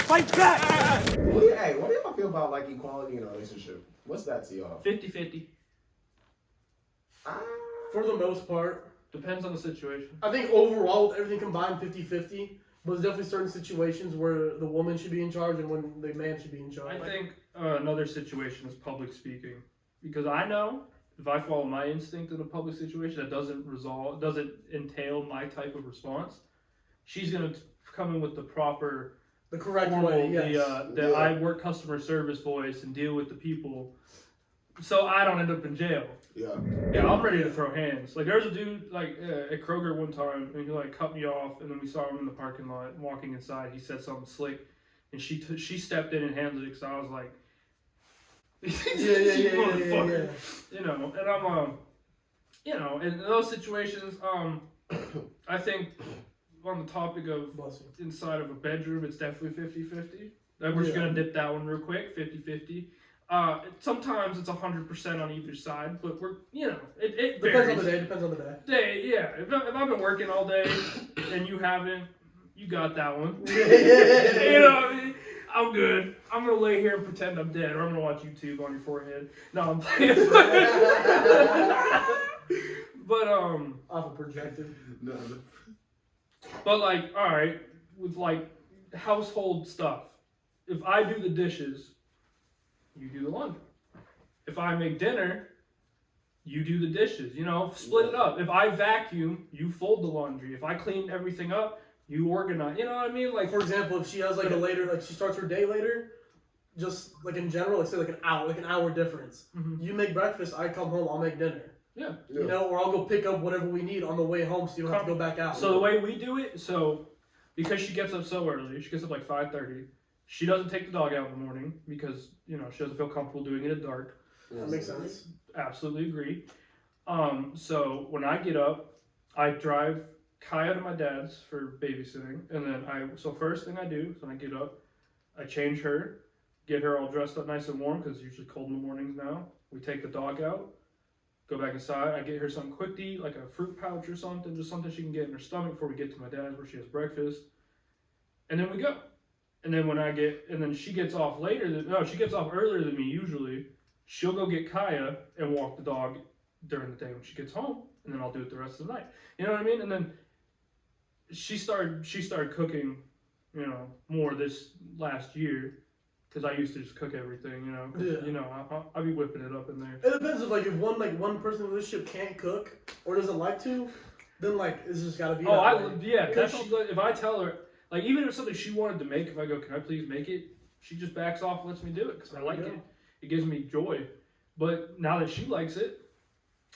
Fight back! what do y'all feel about like equality in a relationship? What's that to y'all? 50-50. For the most part, Depends on the situation. I think overall, with everything combined, 50-50. But there's definitely certain situations where the woman should be in charge and when the man should be in charge. I think another situation is public speaking. Because I know if I follow my instinct in a public situation that doesn't entail my type of response, she's going to come in with the proper the correct formal, way, yes. the I work customer service voice and deal with the people so I don't end up in jail. Yeah. Yeah, I'm ready to throw hands. Like, there's a dude, like, at Kroger one time, and he, like, cut me off, and then we saw him in the parking lot, walking inside. He said something slick, and she stepped in and handled it, because I was like, yeah. motherfucker. You know, and I'm, you know, in those situations, I think on the topic of Bless you. inside of a bedroom, it's definitely 50-50. We're just Yeah. going to dip that one real quick, 50-50. Sometimes it's 100% on either side, but we're, you know, it varies. Depends on the day. Yeah. If I've been working all day and you haven't, you got that one. Yeah. You know what I mean? I'm good. I'm gonna lay here and pretend I'm dead, or I'm gonna watch YouTube on your forehead. No, I'm playing. But Off a projector. No. But like, all right, with like household stuff, if I do the dishes, you do the laundry. If I make dinner, you do the dishes. You know, split it up. If I vacuum, you fold the laundry. If I clean everything up, you organize. You know what I mean? Like, For example, if she has like a later, like she starts her day later, just like in general, let's say like an hour difference. Mhm. You make breakfast, I come home, I'll make dinner. yeah. You know, or I'll go pick up whatever we need on the way home, so you don't have to go back out. So the way we do it, because she gets up so early, she gets up like 5:30. She doesn't take the dog out in the morning because, you know, she doesn't feel comfortable doing it at dark. That makes sense. Absolutely agree. So when I get up, I drive Kaya to my dad's for babysitting, and then so first thing I do is when I get up, I change her, get her all dressed up nice and warm because it's usually cold in the mornings now. We take the dog out, go back inside. I get her something quick to eat, like a fruit pouch or something, just something she can get in her stomach before we get to my dad's where she has breakfast. and then we go. And then and then she gets off she gets off earlier than me usually. She'll go get Kaya and walk the dog during the day when she gets home, and then I'll do it the rest of the night. You know what I mean? And then she started cooking, more this last year, because I used to just cook everything, 'cause, Yeah. I'll be whipping it up in there. It depends if one person in the relationship can't cook or doesn't like to, then it's just gotta be. If I tell her, like, even if it's something she wanted to make, if I go, can I please make it? She just backs off and lets me do it because I like it. It gives me joy. But now that she likes it,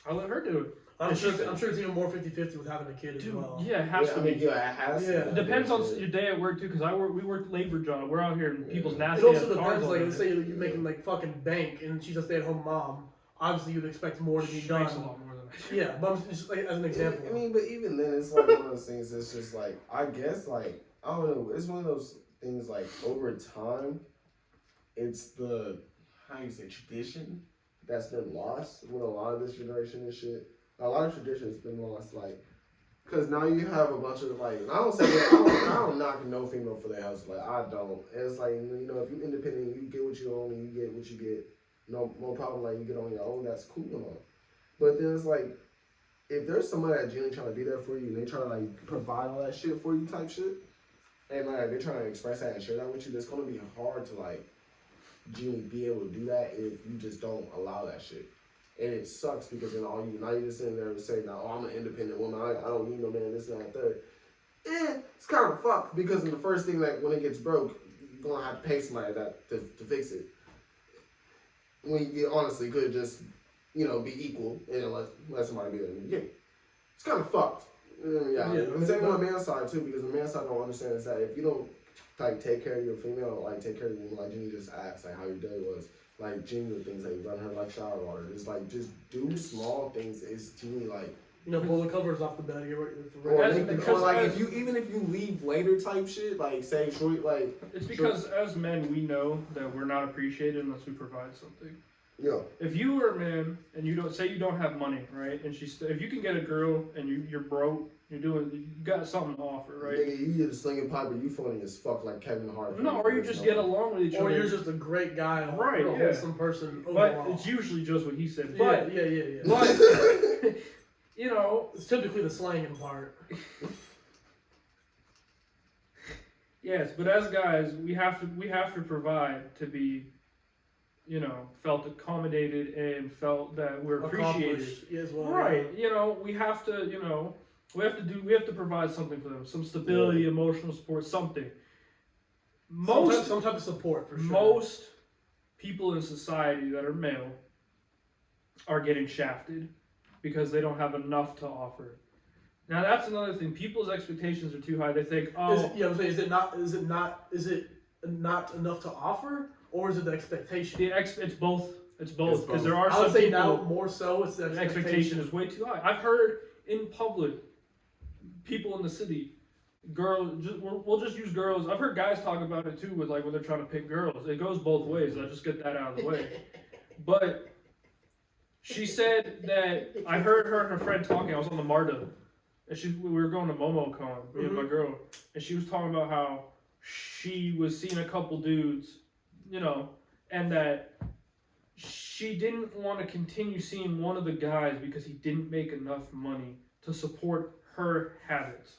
I let her do it. I'm sure it's even more 50-50 with having a kid as well. Yeah, it has to be. It has to. It depends on your day at work too, because we work labor job. We're out here in people's nasty. It also ass cars depends, all let's day. say you're making fucking bank and she's a stay-at-home mom. Obviously, you'd expect more to be She done. makes a lot more than I do. Yeah, but I'm just as an example. I mean, but even then, it's like one of those things. It's just I guess I don't know. It's one of those things over time, it's the how you say tradition that's been lost with a lot of this generation and shit. A lot of traditions been lost, because now you have a bunch of I don't knock no female for their house. I don't. It's if you're independent, you get what you own and you get what you get. No problem. You get on your own. That's cool and all. But then it's if there's somebody that genuinely trying to be there for you and they try to provide all that shit for you type shit, and they're trying to express that and share that with you, it's gonna be hard to genuinely be able to do that if you just don't allow that shit. And it sucks because then now you're just sitting there and saying, I'm an independent woman, I don't need no man, this and that, third. It's kind of fucked because the first thing when it gets broke, you're gonna have to pay somebody to fix it. When you honestly could just be equal and let somebody be there in the beginning. It's kind of fucked. The same on the man's side too, because the man's side don't understand is that if you don't take care of your female, take care of your woman, Jenny just asked how your day was, genuine things you run her shower water. It's just do small things. It's genuinely pull the covers off the bed. Or if you leave later type shit, say short, It's because as men we know that we're not appreciated unless we provide something. Yeah. If you were a man and you don't have money, right? And if you can get a girl and you're broke, you got something to offer, right? Nigga, you either slinging pipe or you funny as fuck like Kevin Hart. No, or you just get along with each other. Or you're just a great guy, right? A wholesome person But overall. it's usually just what he said. Yeah. But it's typically the slanging part. Yes, but as guys, we have to provide to be, felt accommodated and felt that we're appreciated. As well. Right. We have to, we have to provide something for them. Some stability, emotional support, something. Some type of support for sure. Most people in society that are male are getting shafted because they don't have enough to offer. Now that's another thing. People's expectations are too high. They think, is it not enough to offer, or is it the expectation? It's both. It's both because there are I some would say people. now more so it's the expectation is way too high. I've heard in public, people in the city, we'll just use girls. I've heard guys talk about it too with when they're trying to pick girls. It goes both ways. I'll just get that out of the way. But she said that I heard her and her friend talking. I was on the MARTA, and we were going to MomoCon, me and my girl, and she was talking about how she was seeing a couple dudes, and that she didn't want to continue seeing one of the guys because he didn't make enough money to support her habits.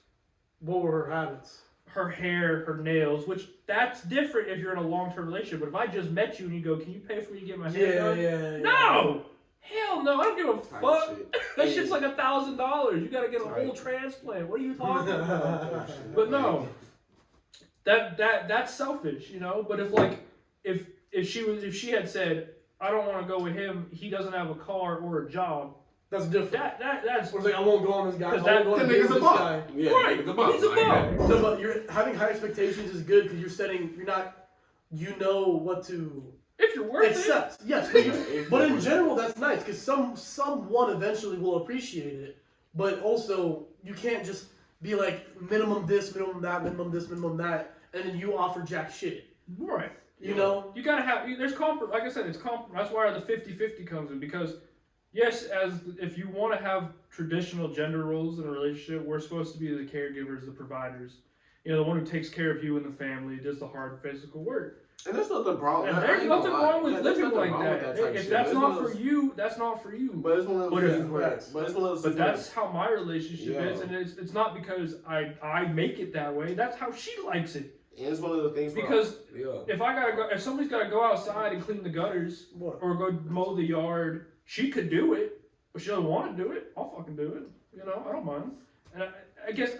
What were her habits? Her hair, her nails, which that's different if you're in a long-term relationship. But if I just met you and you go, can you pay for me to get my hair done? Yeah. No! Hell no, I don't give a fuck. Shit. That shit's like $1,000. You gotta get a whole transplant. What are you talking about? But no. That's selfish, But if she had said, I don't want to go with him, he doesn't have a car or a job. That's different. That's I won't go on this guy. Because that nigga's a bum. Yeah, right. He's a bum. He's a bum. No, but you're having high expectations is good because you know what to If you're worth accept. Yes, but in general that's nice because someone eventually will appreciate it. But also you can't just be minimum this, minimum that, minimum this, minimum that, and then you offer jack shit. it. Right. You know? You gotta have, there's compromise. Like I said, it's compromise. That's why the 50-50 comes in because, yes, if you want to have traditional gender roles in a relationship, we're supposed to be the caregivers, the providers. You know, the one who takes care of you and the family, does the hard physical work. And there's nothing wrong. And I there's ain't gonna nothing lie. wrong with Yeah, there's living nothing like wrong with that. type If shit. that's It's one not of for those- you, that's not for you. But it's one of those But things where. facts. But it's one of those But things where. that's how my relationship Yeah. is, and it's not because I make it that way. That's how she likes it. And it's one of the things where. Because Yeah. if somebody's gotta go outside and clean the gutters What? or go mow the yard, she could do it, but she doesn't want to do it. I'll fucking do it. You know, I don't mind. And I guess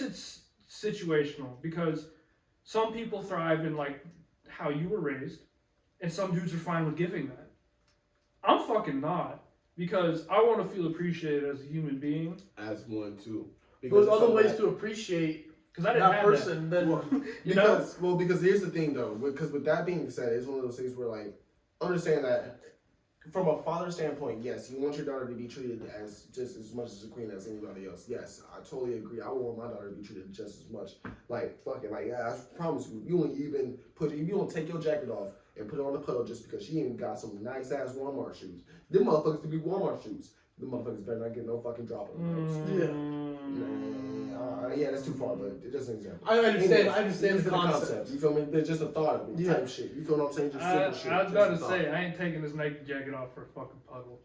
it's situational because some people thrive in like how you were raised, and some dudes are fine with giving that. I'm fucking not, because I want to feel appreciated as a human being. As one too. There's it's other something ways that- to appreciate Because I didn't that have person than You know? Because here's the thing though, because with that being said, it's one of those things where like understand that from a father standpoint, yes, you want your daughter to be treated as just as much as a queen as anybody else. Yes, I totally agree. I would want my daughter to be treated just as much. Like fucking like yeah, I promise you, you don't take your jacket off and put it on the puddle just because she ain't got some nice ass Walmart shoes. Them motherfuckers could be Walmart shoes. Them motherfuckers better not get no fucking drop on them. Yeah, that's too far, but just an example. I understand. Anyways, I understand just the concept. You feel me? There's just a thought of it, Yeah. type shit. You feel what I'm saying? Just simple shit. I was about to just a say, thought. I ain't taking this Nike jacket off for a fucking puddle.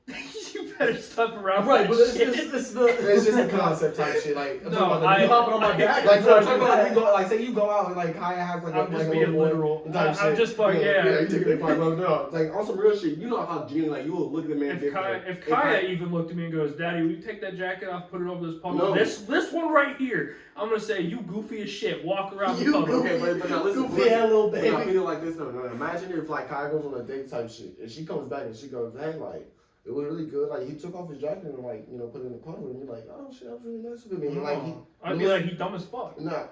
You better stop around. Right, but that it's shit. It's just a concept type shit. Like, I'm No, talking about I- You hopping on my back? like, talk about like, you go, like, say you go out and like Kaya has like I'm a just like being a little literal. boy type I'm shit. just fucking- yeah. You taking it far, but no, like on some real shit. You know how genuine like you will look at the man. If Kaya even looked at me and goes, "Daddy, will you take that jacket off, put it over this puddle?" No. This one right here, I'm gonna say, "You goofy as shit. Walk around the You puddle." goofy. Okay, but now listen, Goofy head little But now baby. feel like this. No. Imagine if like Kaya goes on a date type shit, and she comes back and she goes, "Hey, like it was really good. Like he took off his jacket and like put it in the puddle, and you're like, oh shit, that was really nice of him." And like I'd be like, "He dumb as fuck." nah,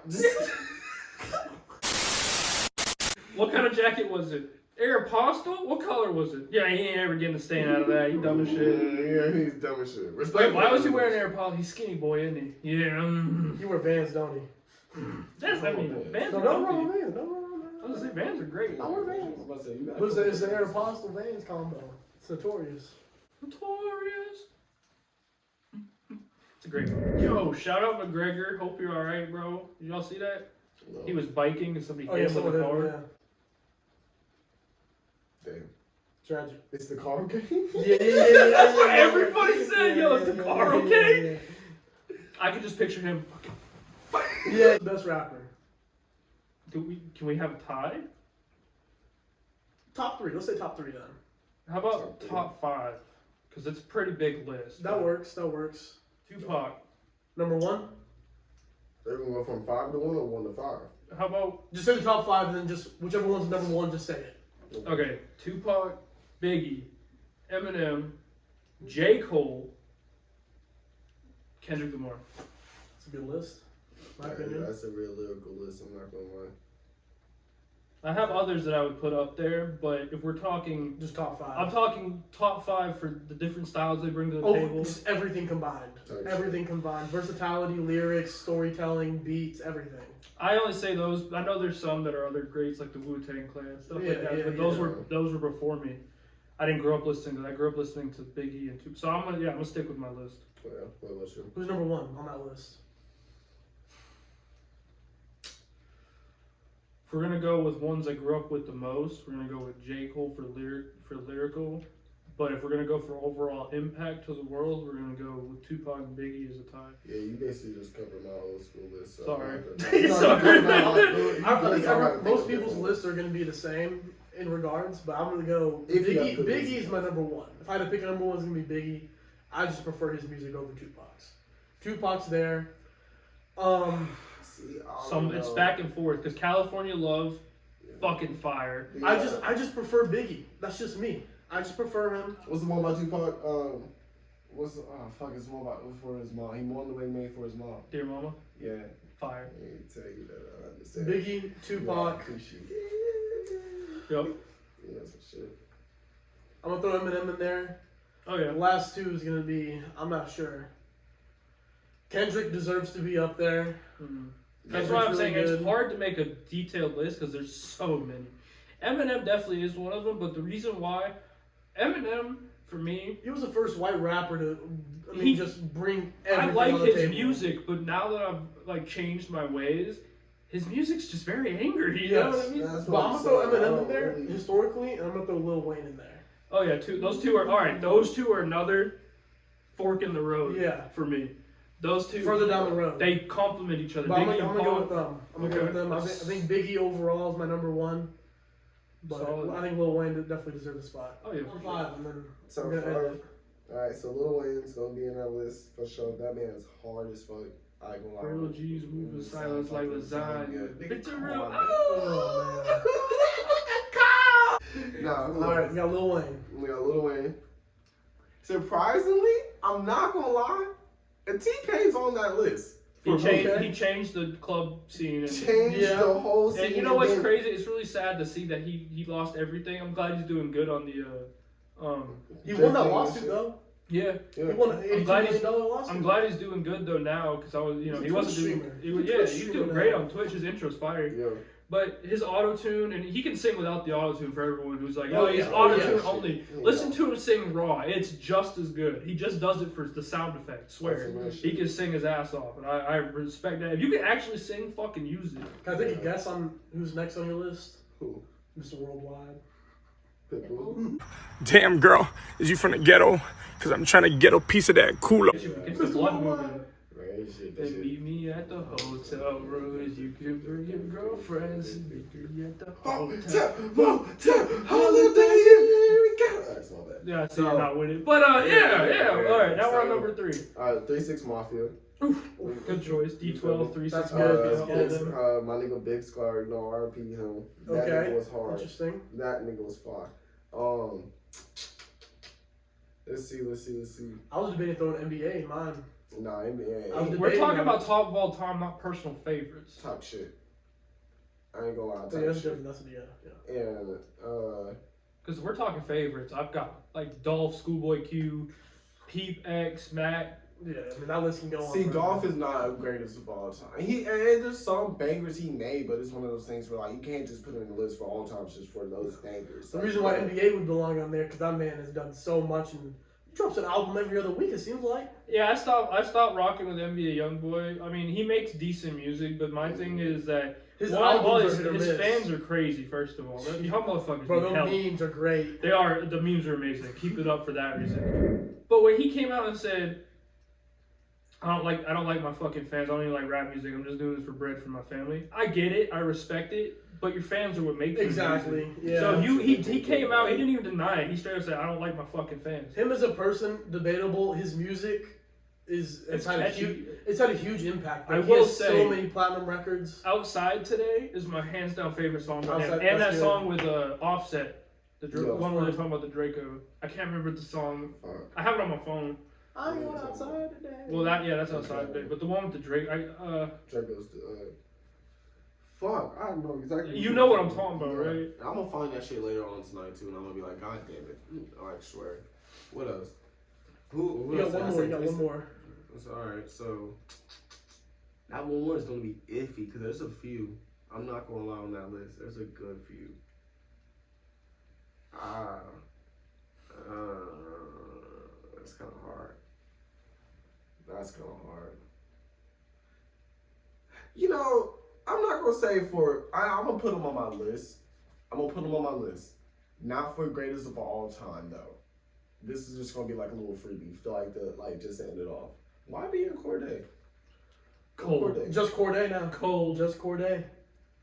What kind of jacket was it? Aeropostale? What color was it? Yeah, he ain't ever getting a stain out of that. He dumb as shit. Yeah, he's dumb as shit. Wait, why was he wearing Aeropostale? He's skinny boy, isn't he? Yeah. You wear Vans, don't he? That's, I mean, Vans No, are no, no, comfy. Vans. No. I was gonna say Vans are great. I wear Vans. I'm about to say, you got But it's the Aeropostale Vans combo. It's notorious. Notorious. It's a great one. Yo, shout out McGregor. Hope you're alright, bro. Did y'all see that? No. He was biking and somebody Oh, hit yeah, him some with of a them, car. yeah. Damn. Tragic. It's the car game? Yeah. That's what everybody said, yo, is the car okay? I could just picture him. Yeah, best rapper. Can we have a tie? Top three. Let's say top three then. How about top 5? Because it's a pretty big list. That works. Tupac. Number one. They're gonna go from 5 to 1 or 1 to 5. How about, Just say the top five and then just whichever one's number one, just say it. okay, Tupac, Biggie, Eminem, J. Cole, Kendrick Lamar. It's a good list. My opinion. That's a real lyrical list, I'm not gonna lie. I have others that I would put up there, but if we're talking, Just top five. I'm talking top 5 for the different styles they bring to the Oh, table. just everything combined. Sorry. Everything combined. Versatility, lyrics, storytelling, beats, everything. I only say those. I know there's some that are other greats like the Wu-Tang Clan stuff like Yeah, that, yeah, but yeah. those were before me. I didn't grow up listening to that. I grew up listening to Biggie and Tupac. So I'm gonna stick with my list. Yeah, what about you? Who's number one on that list? If we're gonna go with ones I grew up with the most, we're gonna go with J. Cole for lyrical. But if we're gonna go for overall impact to the world, we're gonna go with Tupac and Biggie as a tie. Yeah, you basically just covered my old school list. So Sorry. I think most people's lists are going to be the same in regards, but I'm going to go If you have Biggie. good Biggie reason. is my number one. If I had to pick a number one, it's going to be Biggie. I just prefer his music over Tupac's. Tupac's there. See, I don't It's know. back and forth because California Love, fucking fire. I just prefer Biggie. That's just me. I just prefer him. What's the one about Tupac? It's the one about for his mom. He won the way he made for his mom. Dear Mama, Yeah. fire. I ain't tell you that. I understand. Biggie, Tupac. Yep. Yeah, some shit. I'm gonna throw Eminem in there. Oh The yeah. last two is gonna be. I'm not sure. Kendrick deserves to be up there. Mhm. That's Kendrick's why I'm really saying good. it's hard to make a detailed list because there's so many. Eminem definitely is one of them, but the reason why Eminem, for me, He was the first white rapper to, just bring I everything like on the his table. music, but now that I've like changed my ways, his music's just very angry. You know what I mean? That's But what I'm I'm gonna throw saying. I Eminem in don't there really- historically, and I'm gonna throw Lil Wayne in there. Oh yeah, those two are all right. Those two are another fork in the road. Yeah. For me, those two Further down the road. they complement each other. But I'm Biggie gonna and go Paul. with them. I'm gonna go with them. I think Biggie overall is my number one. But Solid. I think Lil Wayne definitely deserves a spot. Oh yeah, Top for sure. 5, and then Top we're gonna end 5. Alright, so Lil Wayne's gonna be in that list for sure. That man is hard as fuck. I ain't gonna lie. Real G's move in silence like lasagna. Nigga, It's a come real. on, Oh, Nah, man. Alright, we got Lil Wayne. we got Lil Wayne. Surprisingly, I'm not gonna lie, and T-Pain's on that list. Okay. He changed the club scene. And, Changed Yeah. the whole scene. and you know what's again. crazy? It's really sad to see that he lost everything. I'm glad he's doing good on the He won that Drifting lawsuit and though. yeah. He won an $82 glad million he's- lawsuit. I'm glad he's doing good though now because I was He's a he wasn't Twitch doing streamer. he was, He's a yeah Twitch he's doing streamer great now. on Twitch. His intro's fire. Yeah. But his auto tune, and he can sing without the auto tune for everyone who's like, Oh, oh, he's yeah. auto Oh, tune yeah. only. Yeah. Listen to him sing raw; it's just as good. He just does it for the sound effect. Swear, That's some he shit. can sing his ass off, and I respect that. If you can actually sing, fucking use it. Can I take a guess on who's next on your list? Who? Mr. Worldwide. Pitbull. Damn, girl, is you from the ghetto? Cause I'm trying to get a piece of that cooler. Get the blood moving. Right, shit, that Then shit. meet me at the hotel room. You can bring your girlfriends and meet me at the hotel. Motel, holiday, here we go. That's not bad. Yeah, so you're not with it, but yeah. All right, now we're on number 3. 3-6 Mafia. Good choice. D12, 3, 6, That's all good. of That's them. My nigga Big Scar, you know, RP him. That Okay. nigga was hard. Interesting. That nigga was fire. Let's see. I was debating throwing NBA in mine. Nah, NBA I was ain't We're debating talking them. about top of all time, not personal favorites. top shit. I ain't gonna lie, top Yeah, that's shit. different. That's yeah. And Because we're talking favorites. I've got like Dolph, Schoolboy Q, Peep X, Mac. Yeah, I mean, that list can go on. see, forever. Dolph is not the greatest of all time. And there's some bangers he made, but it's one of those things where like you can't just put him in the list for all time just for those bangers. The reason why NBA would belong on there because that man has done so much and he drops an album every other week. It seems like. Yeah, I stopped rocking with NBA YoungBoy. I mean, he makes decent music, but my thing is that His one, albums his, are hit or his miss. fans are crazy. First of all, y'all motherfuckers Bro, need those help. memes are great. They are. The memes are amazing. Keep it up for that reason. But when he came out and said, I don't like my fucking fans. I don't even like rap music. I'm just doing this for bread for my family. I get it. I respect it. But your fans are what make you Exactly. music. Yeah. So he came out. He didn't even deny it. He straight up said, I don't like my fucking fans. Him as a person, debatable. His music it's had catchy. a huge impact. I Like, will he has say- so many platinum records. Outside Today is my hands down favorite song by him. Outside, And that that's good. song with Offset, the Yeah. one where they're talking about the Draco. I can't remember the song. Fuck. I have it on my phone. I'm going outside today. Well, that's outside Today. But the one with the Drake, Draco's fuck, I don't know exactly. you know what I'm talking about, right? I'm gonna find that shit later on tonight too, and I'm gonna be like, God damn it! I swear. What else? Who You got else? one I more. said You got one 3-6. more. It's alright, so that one is gonna be iffy because there's a few. I'm not gonna lie on that list. There's a good few. That's kind of hard. That's kind of hard. You know, I'm not gonna say I'm gonna put them on my list. I'm gonna put them on my list. Not for greatest of all time though. This is just gonna be like a little freebie to just to end it off. Why be in Corday? Cold. Just Corday now. Cold. Just Corday.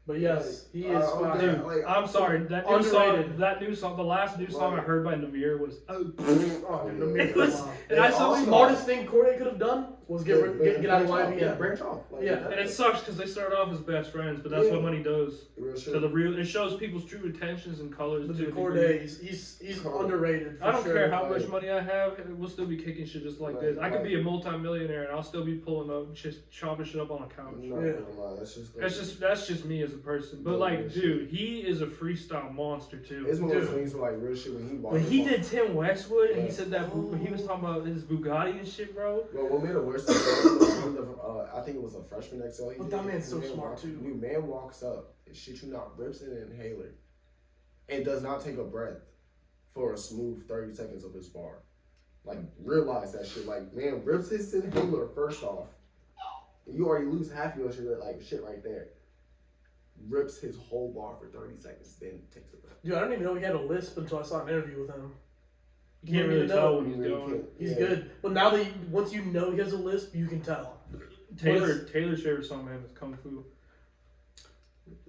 But yes, he is fire. Dude, like, I'm sorry. That new underrated. song, the last new song I heard by Namir was. Oh, dude, the Yeah. man, It was- come on. and I saw The smartest thing Corday could have done was get out of Yeah, YBN. branch off. Like, Yeah. And it sucks because they started off as best friends, but that's what money does. Real shit. So it shows people's true intentions and colors But too. the Corday, he's underrated. For I don't sure. care how much Like- money I have, we'll still be kicking shit just like this. I could be a multi-millionaire and I'll still be pulling up, just chopping shit up on a couch. I'm not Yeah. gonna lie, That's just me as a person. But like, dude, he is a freestyle monster too. It's one of those Dude. things where like real shit when he walked. When he did Tim Westwood and he Yeah. said that when he was talking about his Bugatti and shit, bro. Well, what made it worse was I think it was a freshman XL. But that man's so smart, too. New man walks up, shit you not, rips an inhaler, and does not take a breath for a smooth 30 seconds of his bar. Like, realize that shit. Like, man, rips his inhaler first off. You already lose half your shit, like, shit right there. Rips his whole bar for 30 seconds, then takes it back. Dude, I didn't even know he had a lisp until I saw an interview with him. You can't really tell when he's going. He's good. But now that once you know he has a lisp, you can tell. Taylor's favorite song, man, is Kung Fu.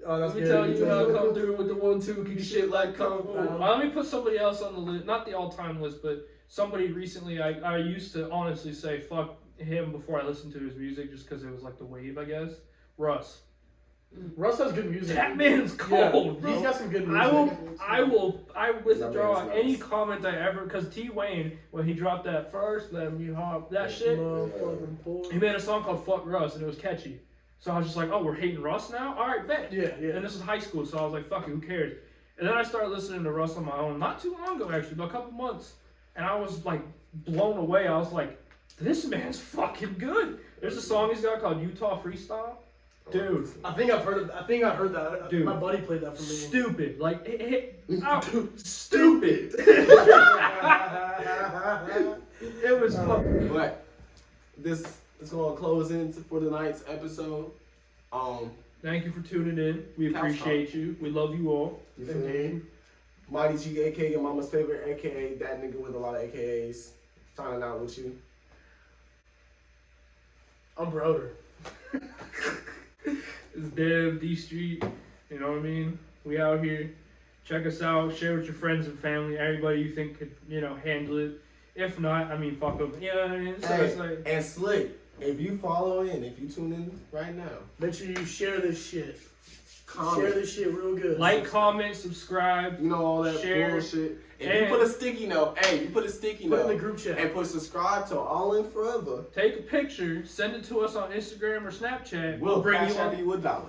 Oh, that's Let me good. tell you how I come through with the 1-2, kick shit like Kung Fu. Let me put somebody else on the list, not the all-time list, but somebody recently. I used to honestly say fuck him before I listened to his music, just because it was like the wave, I guess. Russ. Russ has good music. That man's cold, bro. He's got some good music. I withdraw That man's any nice. comment I ever, because T Wayne, when he dropped that first, let me hop, that shit, Motherfucking poor. he made a song called Fuck Russ, and it was catchy. So I was just like, oh, we're hating Russ now? Alright, bet. Yeah, yeah. And this is high school, so I was like, fuck it, who cares? And then I started listening to Russ on my own, not too long ago actually, but a couple months. And I was like, blown away. I was like, this man's fucking good. There's a song he's got called Utah Freestyle. Dude, I think I've heard that. Dude. My buddy played that for me. stupid. Like, stupid. It was fucking. But this is going to close in for tonight's episode. Thank you for tuning in. We appreciate you. We love you all. You feel me? Mighty G, aka your mama's favorite, aka that nigga with a lot of AKAs, signing out with you. I'm Broder. It's Dev, D Street. You know what I mean? We out here. Check us out. Share with your friends and family. Everybody you think could, handle it. If not, I mean, fuck them. You know what I mean? So it's like, And Slick, if you follow in, if you tune in right now, Make sure you share this shit. comment, Share this shit real good. like, comment, subscribe. you know, all that share, bullshit. If and- you put a sticky note, Put it in the group chat. and put subscribe to All In Forever, Take a picture, send it to us on Instagram or Snapchat. we'll bring cash you out on, you $1.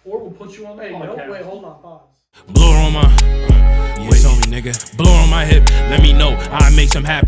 or we'll put you on the Hey, podcast. no, wait, hold on, pause. Blow on my, wait on me, nigga. Blow on my hip, let me know I make some happen.